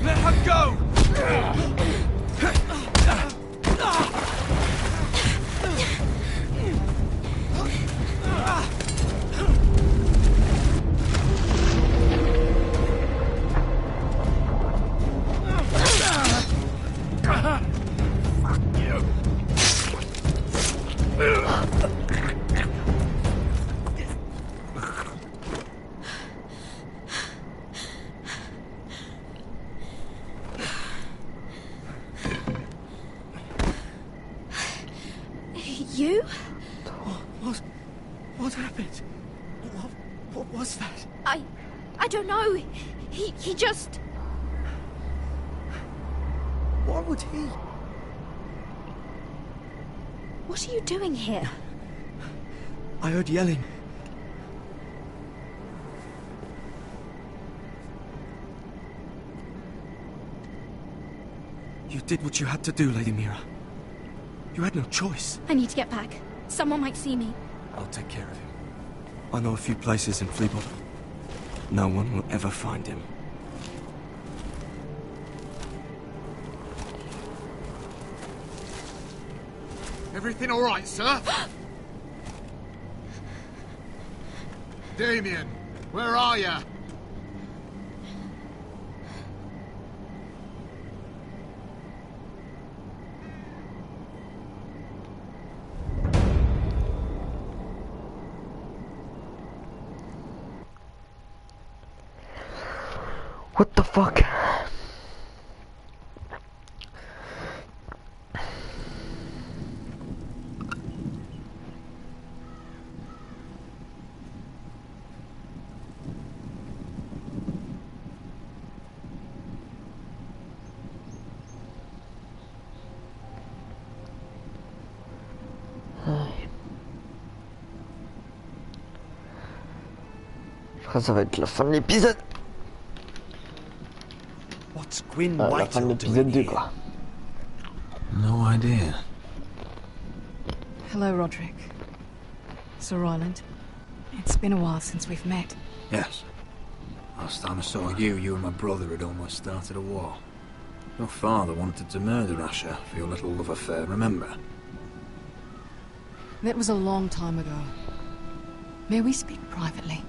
Speaker 19: Let her go!
Speaker 15: You?
Speaker 7: What happened? What was that?
Speaker 15: I don't know. He just...
Speaker 7: What would he?
Speaker 15: What are you doing here?
Speaker 7: I heard yelling. You did what you had to do, Lady Mira. You had no choice.
Speaker 15: I need to get back. Someone might see me.
Speaker 7: I'll take care of him. I know a few places in Fleabottom. No one will ever find him.
Speaker 19: Everything all right, sir? Damien, where are you?
Speaker 1: What the fuck? crois que ça va être la fin de l'épisode.
Speaker 10: What's Gwyn
Speaker 1: La fin de
Speaker 10: Whitehall
Speaker 1: l'épisode
Speaker 10: doing
Speaker 1: 2,
Speaker 10: here?
Speaker 1: quoi.
Speaker 10: No idea.
Speaker 5: Hello, Roderick. Sir Royland. It's been a while since we've met.
Speaker 16: Yes. Last time I saw you and my brother had almost started a war. Your father wanted to murder Asher for your little love affair, remember?
Speaker 5: That was a long time ago. May we speak privately?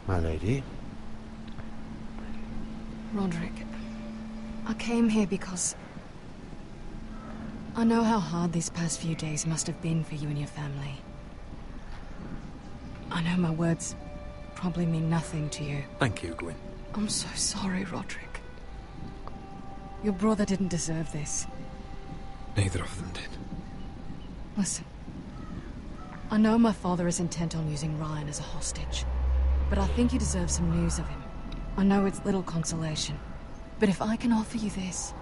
Speaker 10: My lady?
Speaker 5: Roderick, I came here because I know how hard these past few days must have been for you and your family. I know my words probably mean nothing to you.
Speaker 16: Thank you, Gwyn.
Speaker 5: I'm so sorry, Roderick. Your brother didn't deserve this.
Speaker 16: Neither of them did.
Speaker 5: Listen. I know my father is intent on using Ryan as a hostage, but I think you deserve some news of him. I know it's little consolation, but if I can offer you this,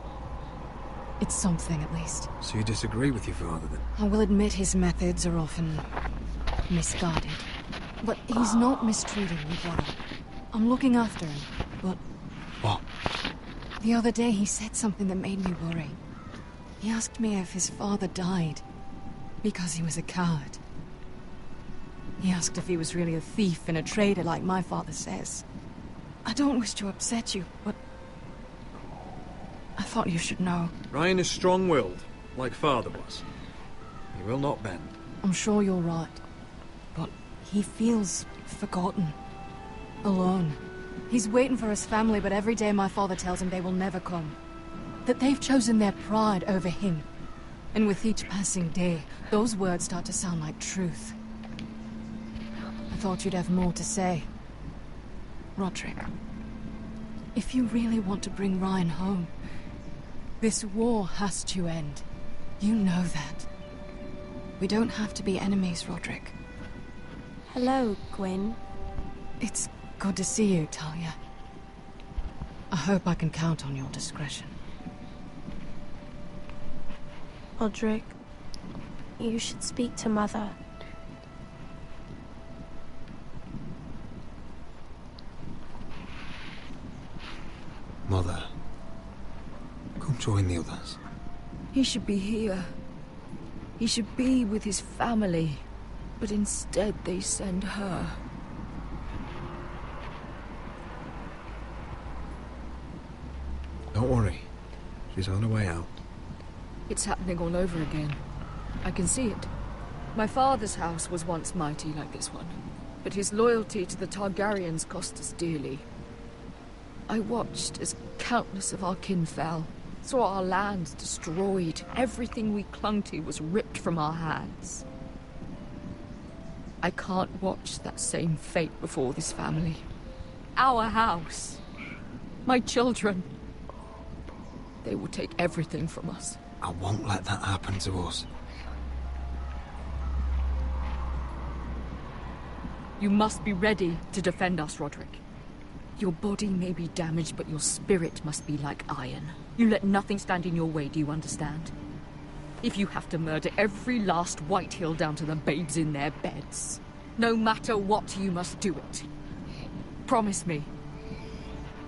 Speaker 5: it's something at least.
Speaker 16: So you disagree with your father, then?
Speaker 5: I will admit his methods are often misguided, but he's not mistreating your brother. I'm looking after him, but...
Speaker 16: What?
Speaker 5: The other day he said something that made me worry. He asked me if his father died because he was a coward. He asked if he was really a thief and a traitor like my father says. I don't wish to upset you, but I thought you should know.
Speaker 16: Ryan is strong-willed, like father was. He will not bend.
Speaker 5: I'm sure you're right, but he feels forgotten, alone. He's waiting for his family, but every day my father tells him they will never come. That they've chosen their pride over him. And with each passing day, those words start to sound like truth. I thought you'd have more to say. Roderick, if you really want to bring Ryan home, this war has to end. You know that. We don't have to be enemies, Roderick.
Speaker 15: Hello, Gwyn.
Speaker 5: It's good to see you, Talia. I hope I can count on your discretion.
Speaker 15: Roderick, you should speak to Mother.
Speaker 16: Mother, come join the others.
Speaker 12: He should be here. He should be with his family. But instead they send her.
Speaker 16: Don't worry. She's on her way out.
Speaker 12: It's happening all over again. I can see it. My father's house was once mighty like this one, but his loyalty to the Targaryens cost us dearly. I watched as countless of our kin fell, saw our lands destroyed, everything we clung to was ripped from our hands. I can't watch that same fate before this family. Our house. My children. They will take everything from us.
Speaker 16: I won't let that happen to us.
Speaker 12: You must be ready to defend us, Roderick. Your body may be damaged, but your spirit must be like iron. You let nothing stand in your way, do you understand? If you have to murder every last Whitehill down to the babes in their beds, no matter what, you must do it. Promise me.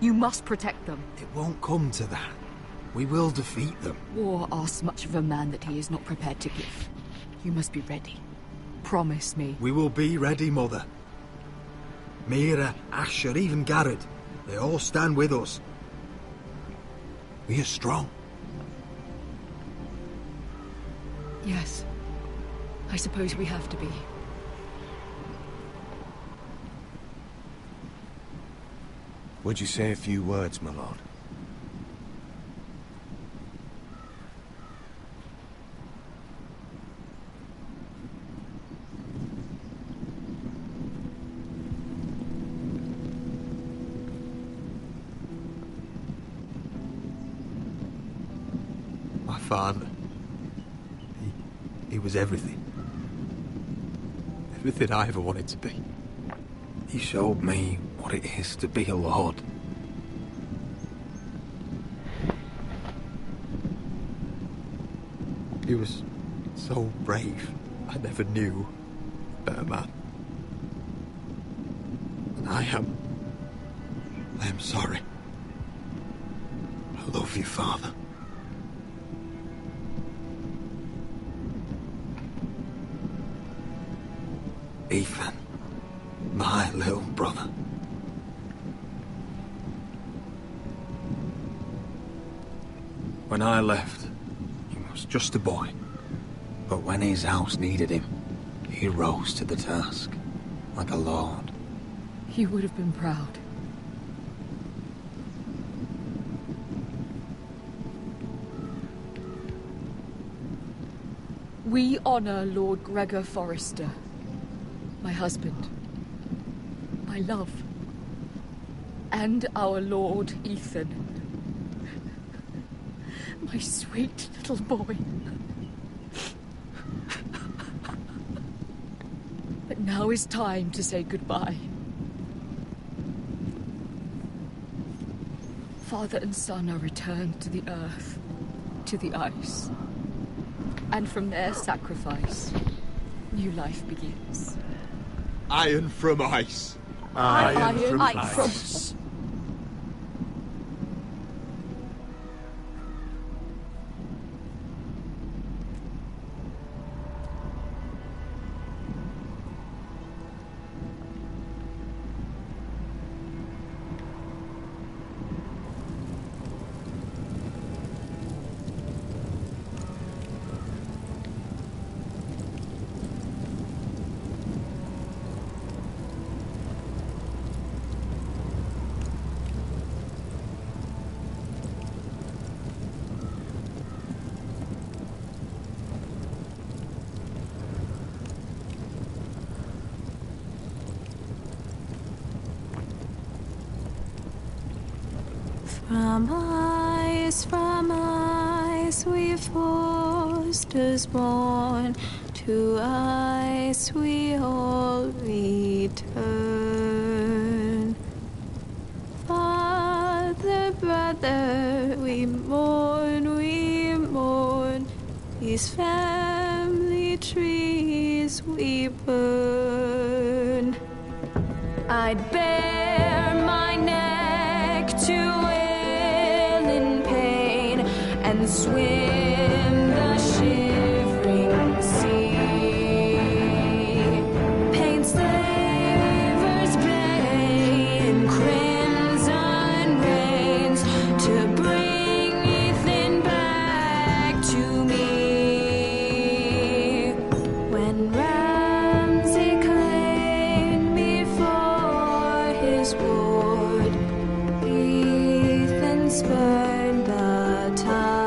Speaker 12: You must protect them.
Speaker 16: It won't come to that. We will defeat them.
Speaker 12: War asks much of a man that he is not prepared to give. You must be ready. Promise me.
Speaker 16: We will be ready, Mother. Mira, Asher, even Garrett. They all stand with us. We are strong.
Speaker 12: Yes. I suppose we have to be.
Speaker 10: Would you say a few words, my lord?
Speaker 16: My father. He was everything. Everything I ever wanted to be. He showed me what it is to be a lord. He was so brave. I never knew a better man. I am sorry. I love you, Father. Ethan, my little brother. When I left, he was just a boy. But when his house needed him, he rose to the task, like a lord.
Speaker 12: He would have been proud. We honor Lord Gregor Forrester, my husband, my love, and our Lord Ethan, my sweet little boy. But now is time to say goodbye. Father and son are returned to the earth, to the ice. And from their sacrifice, new life begins.
Speaker 19: Iron from ice.
Speaker 12: Iron from ice.
Speaker 4: From ice we Forresters born, to ice we all return. Father, brother, we mourn, these family trees we burn. I'd bare my neck to and swim the shivering sea. Paint slavers bay in crimson rains to bring Ethan back to me. When Ramsay claimed me for his ward, Ethan spurned the time.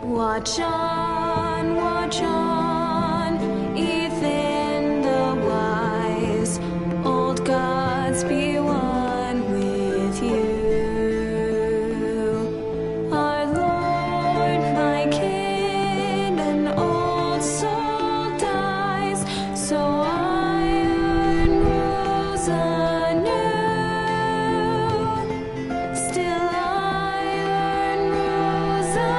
Speaker 4: Watch on, Ethan the wise, old gods be one with you. Our Lord, my King, an old soul dies, so iron rules anew. Still iron rules anew.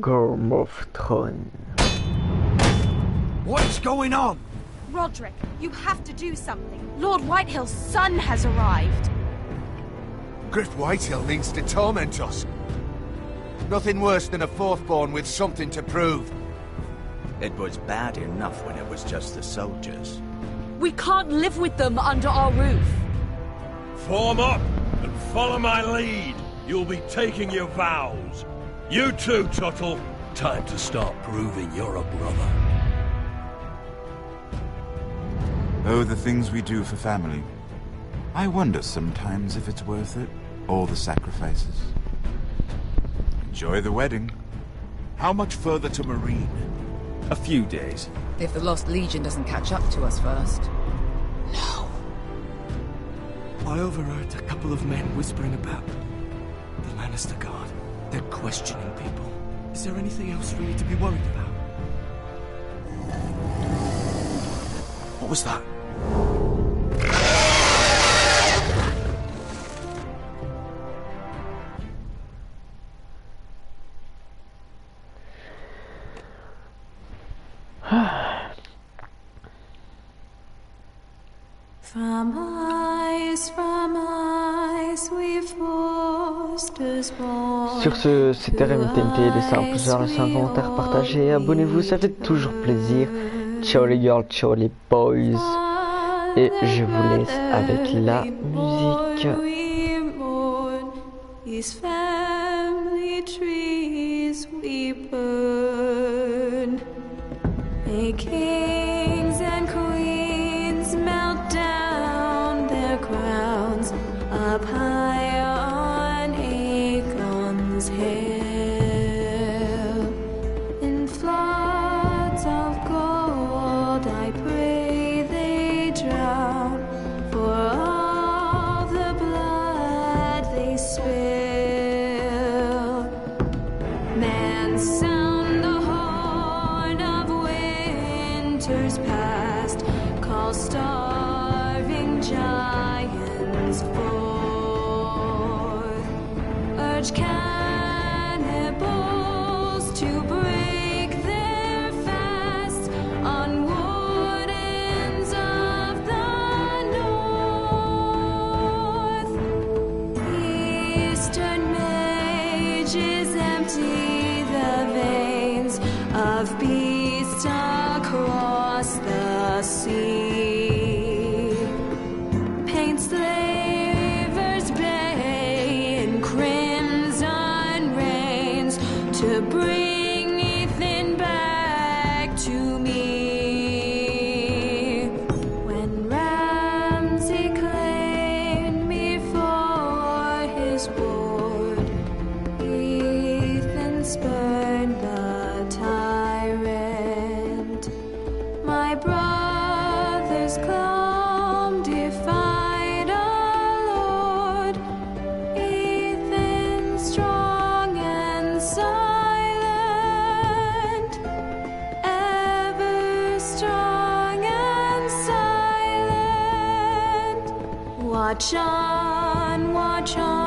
Speaker 1: Game of Thrones.
Speaker 20: What's going on?
Speaker 22: Roderick, you have to do something. Lord Whitehill's son has arrived.
Speaker 20: Griff Whitehill means to torment us. Nothing worse than a fourthborn with something to prove.
Speaker 2: It was bad enough when it was just the soldiers.
Speaker 12: We can't live with them under our roof.
Speaker 18: Form up and follow my lead. You'll be taking your vows. You too, Tuttle. Time to start proving you're a brother.
Speaker 6: Oh, the things we do for family. I wonder sometimes if it's worth it, all the sacrifices. Enjoy the wedding.
Speaker 3: How much further to Marine?
Speaker 9: A few days.
Speaker 21: If the Lost Legion doesn't catch up to us first.
Speaker 7: I overheard a couple of men whispering about the Lannister Guard. They're questioning people. Is there anything else we need to be worried about?
Speaker 16: What was that?
Speaker 1: Sur ce, c'était Rémi TNT, laissez un pouce vers, laissez un commentaire, partagez, abonnez-vous, ça fait toujours plaisir. Ciao les girls, ciao les boys. Et je vous laisse avec la musique.
Speaker 4: These family trees we burn. May kings and queens melt down their crowns up high on Aegon's hill. In floods of gold I pray they drown, for all the blood they spill. Man, sound the horn of winter's past, call starving giants forth, urge cannibals to break their fast on wardens of the north. Eastern mages empty the veins of beasts across the sea. Paint slavers bay in crimson rains to bring Ethan back to me. When Ramsay claimed me for his ward, Ethan spurned the tyrant. My brother's calm defied a lord. Ethan strong and silent, ever strong and silent. Watch on, watch on.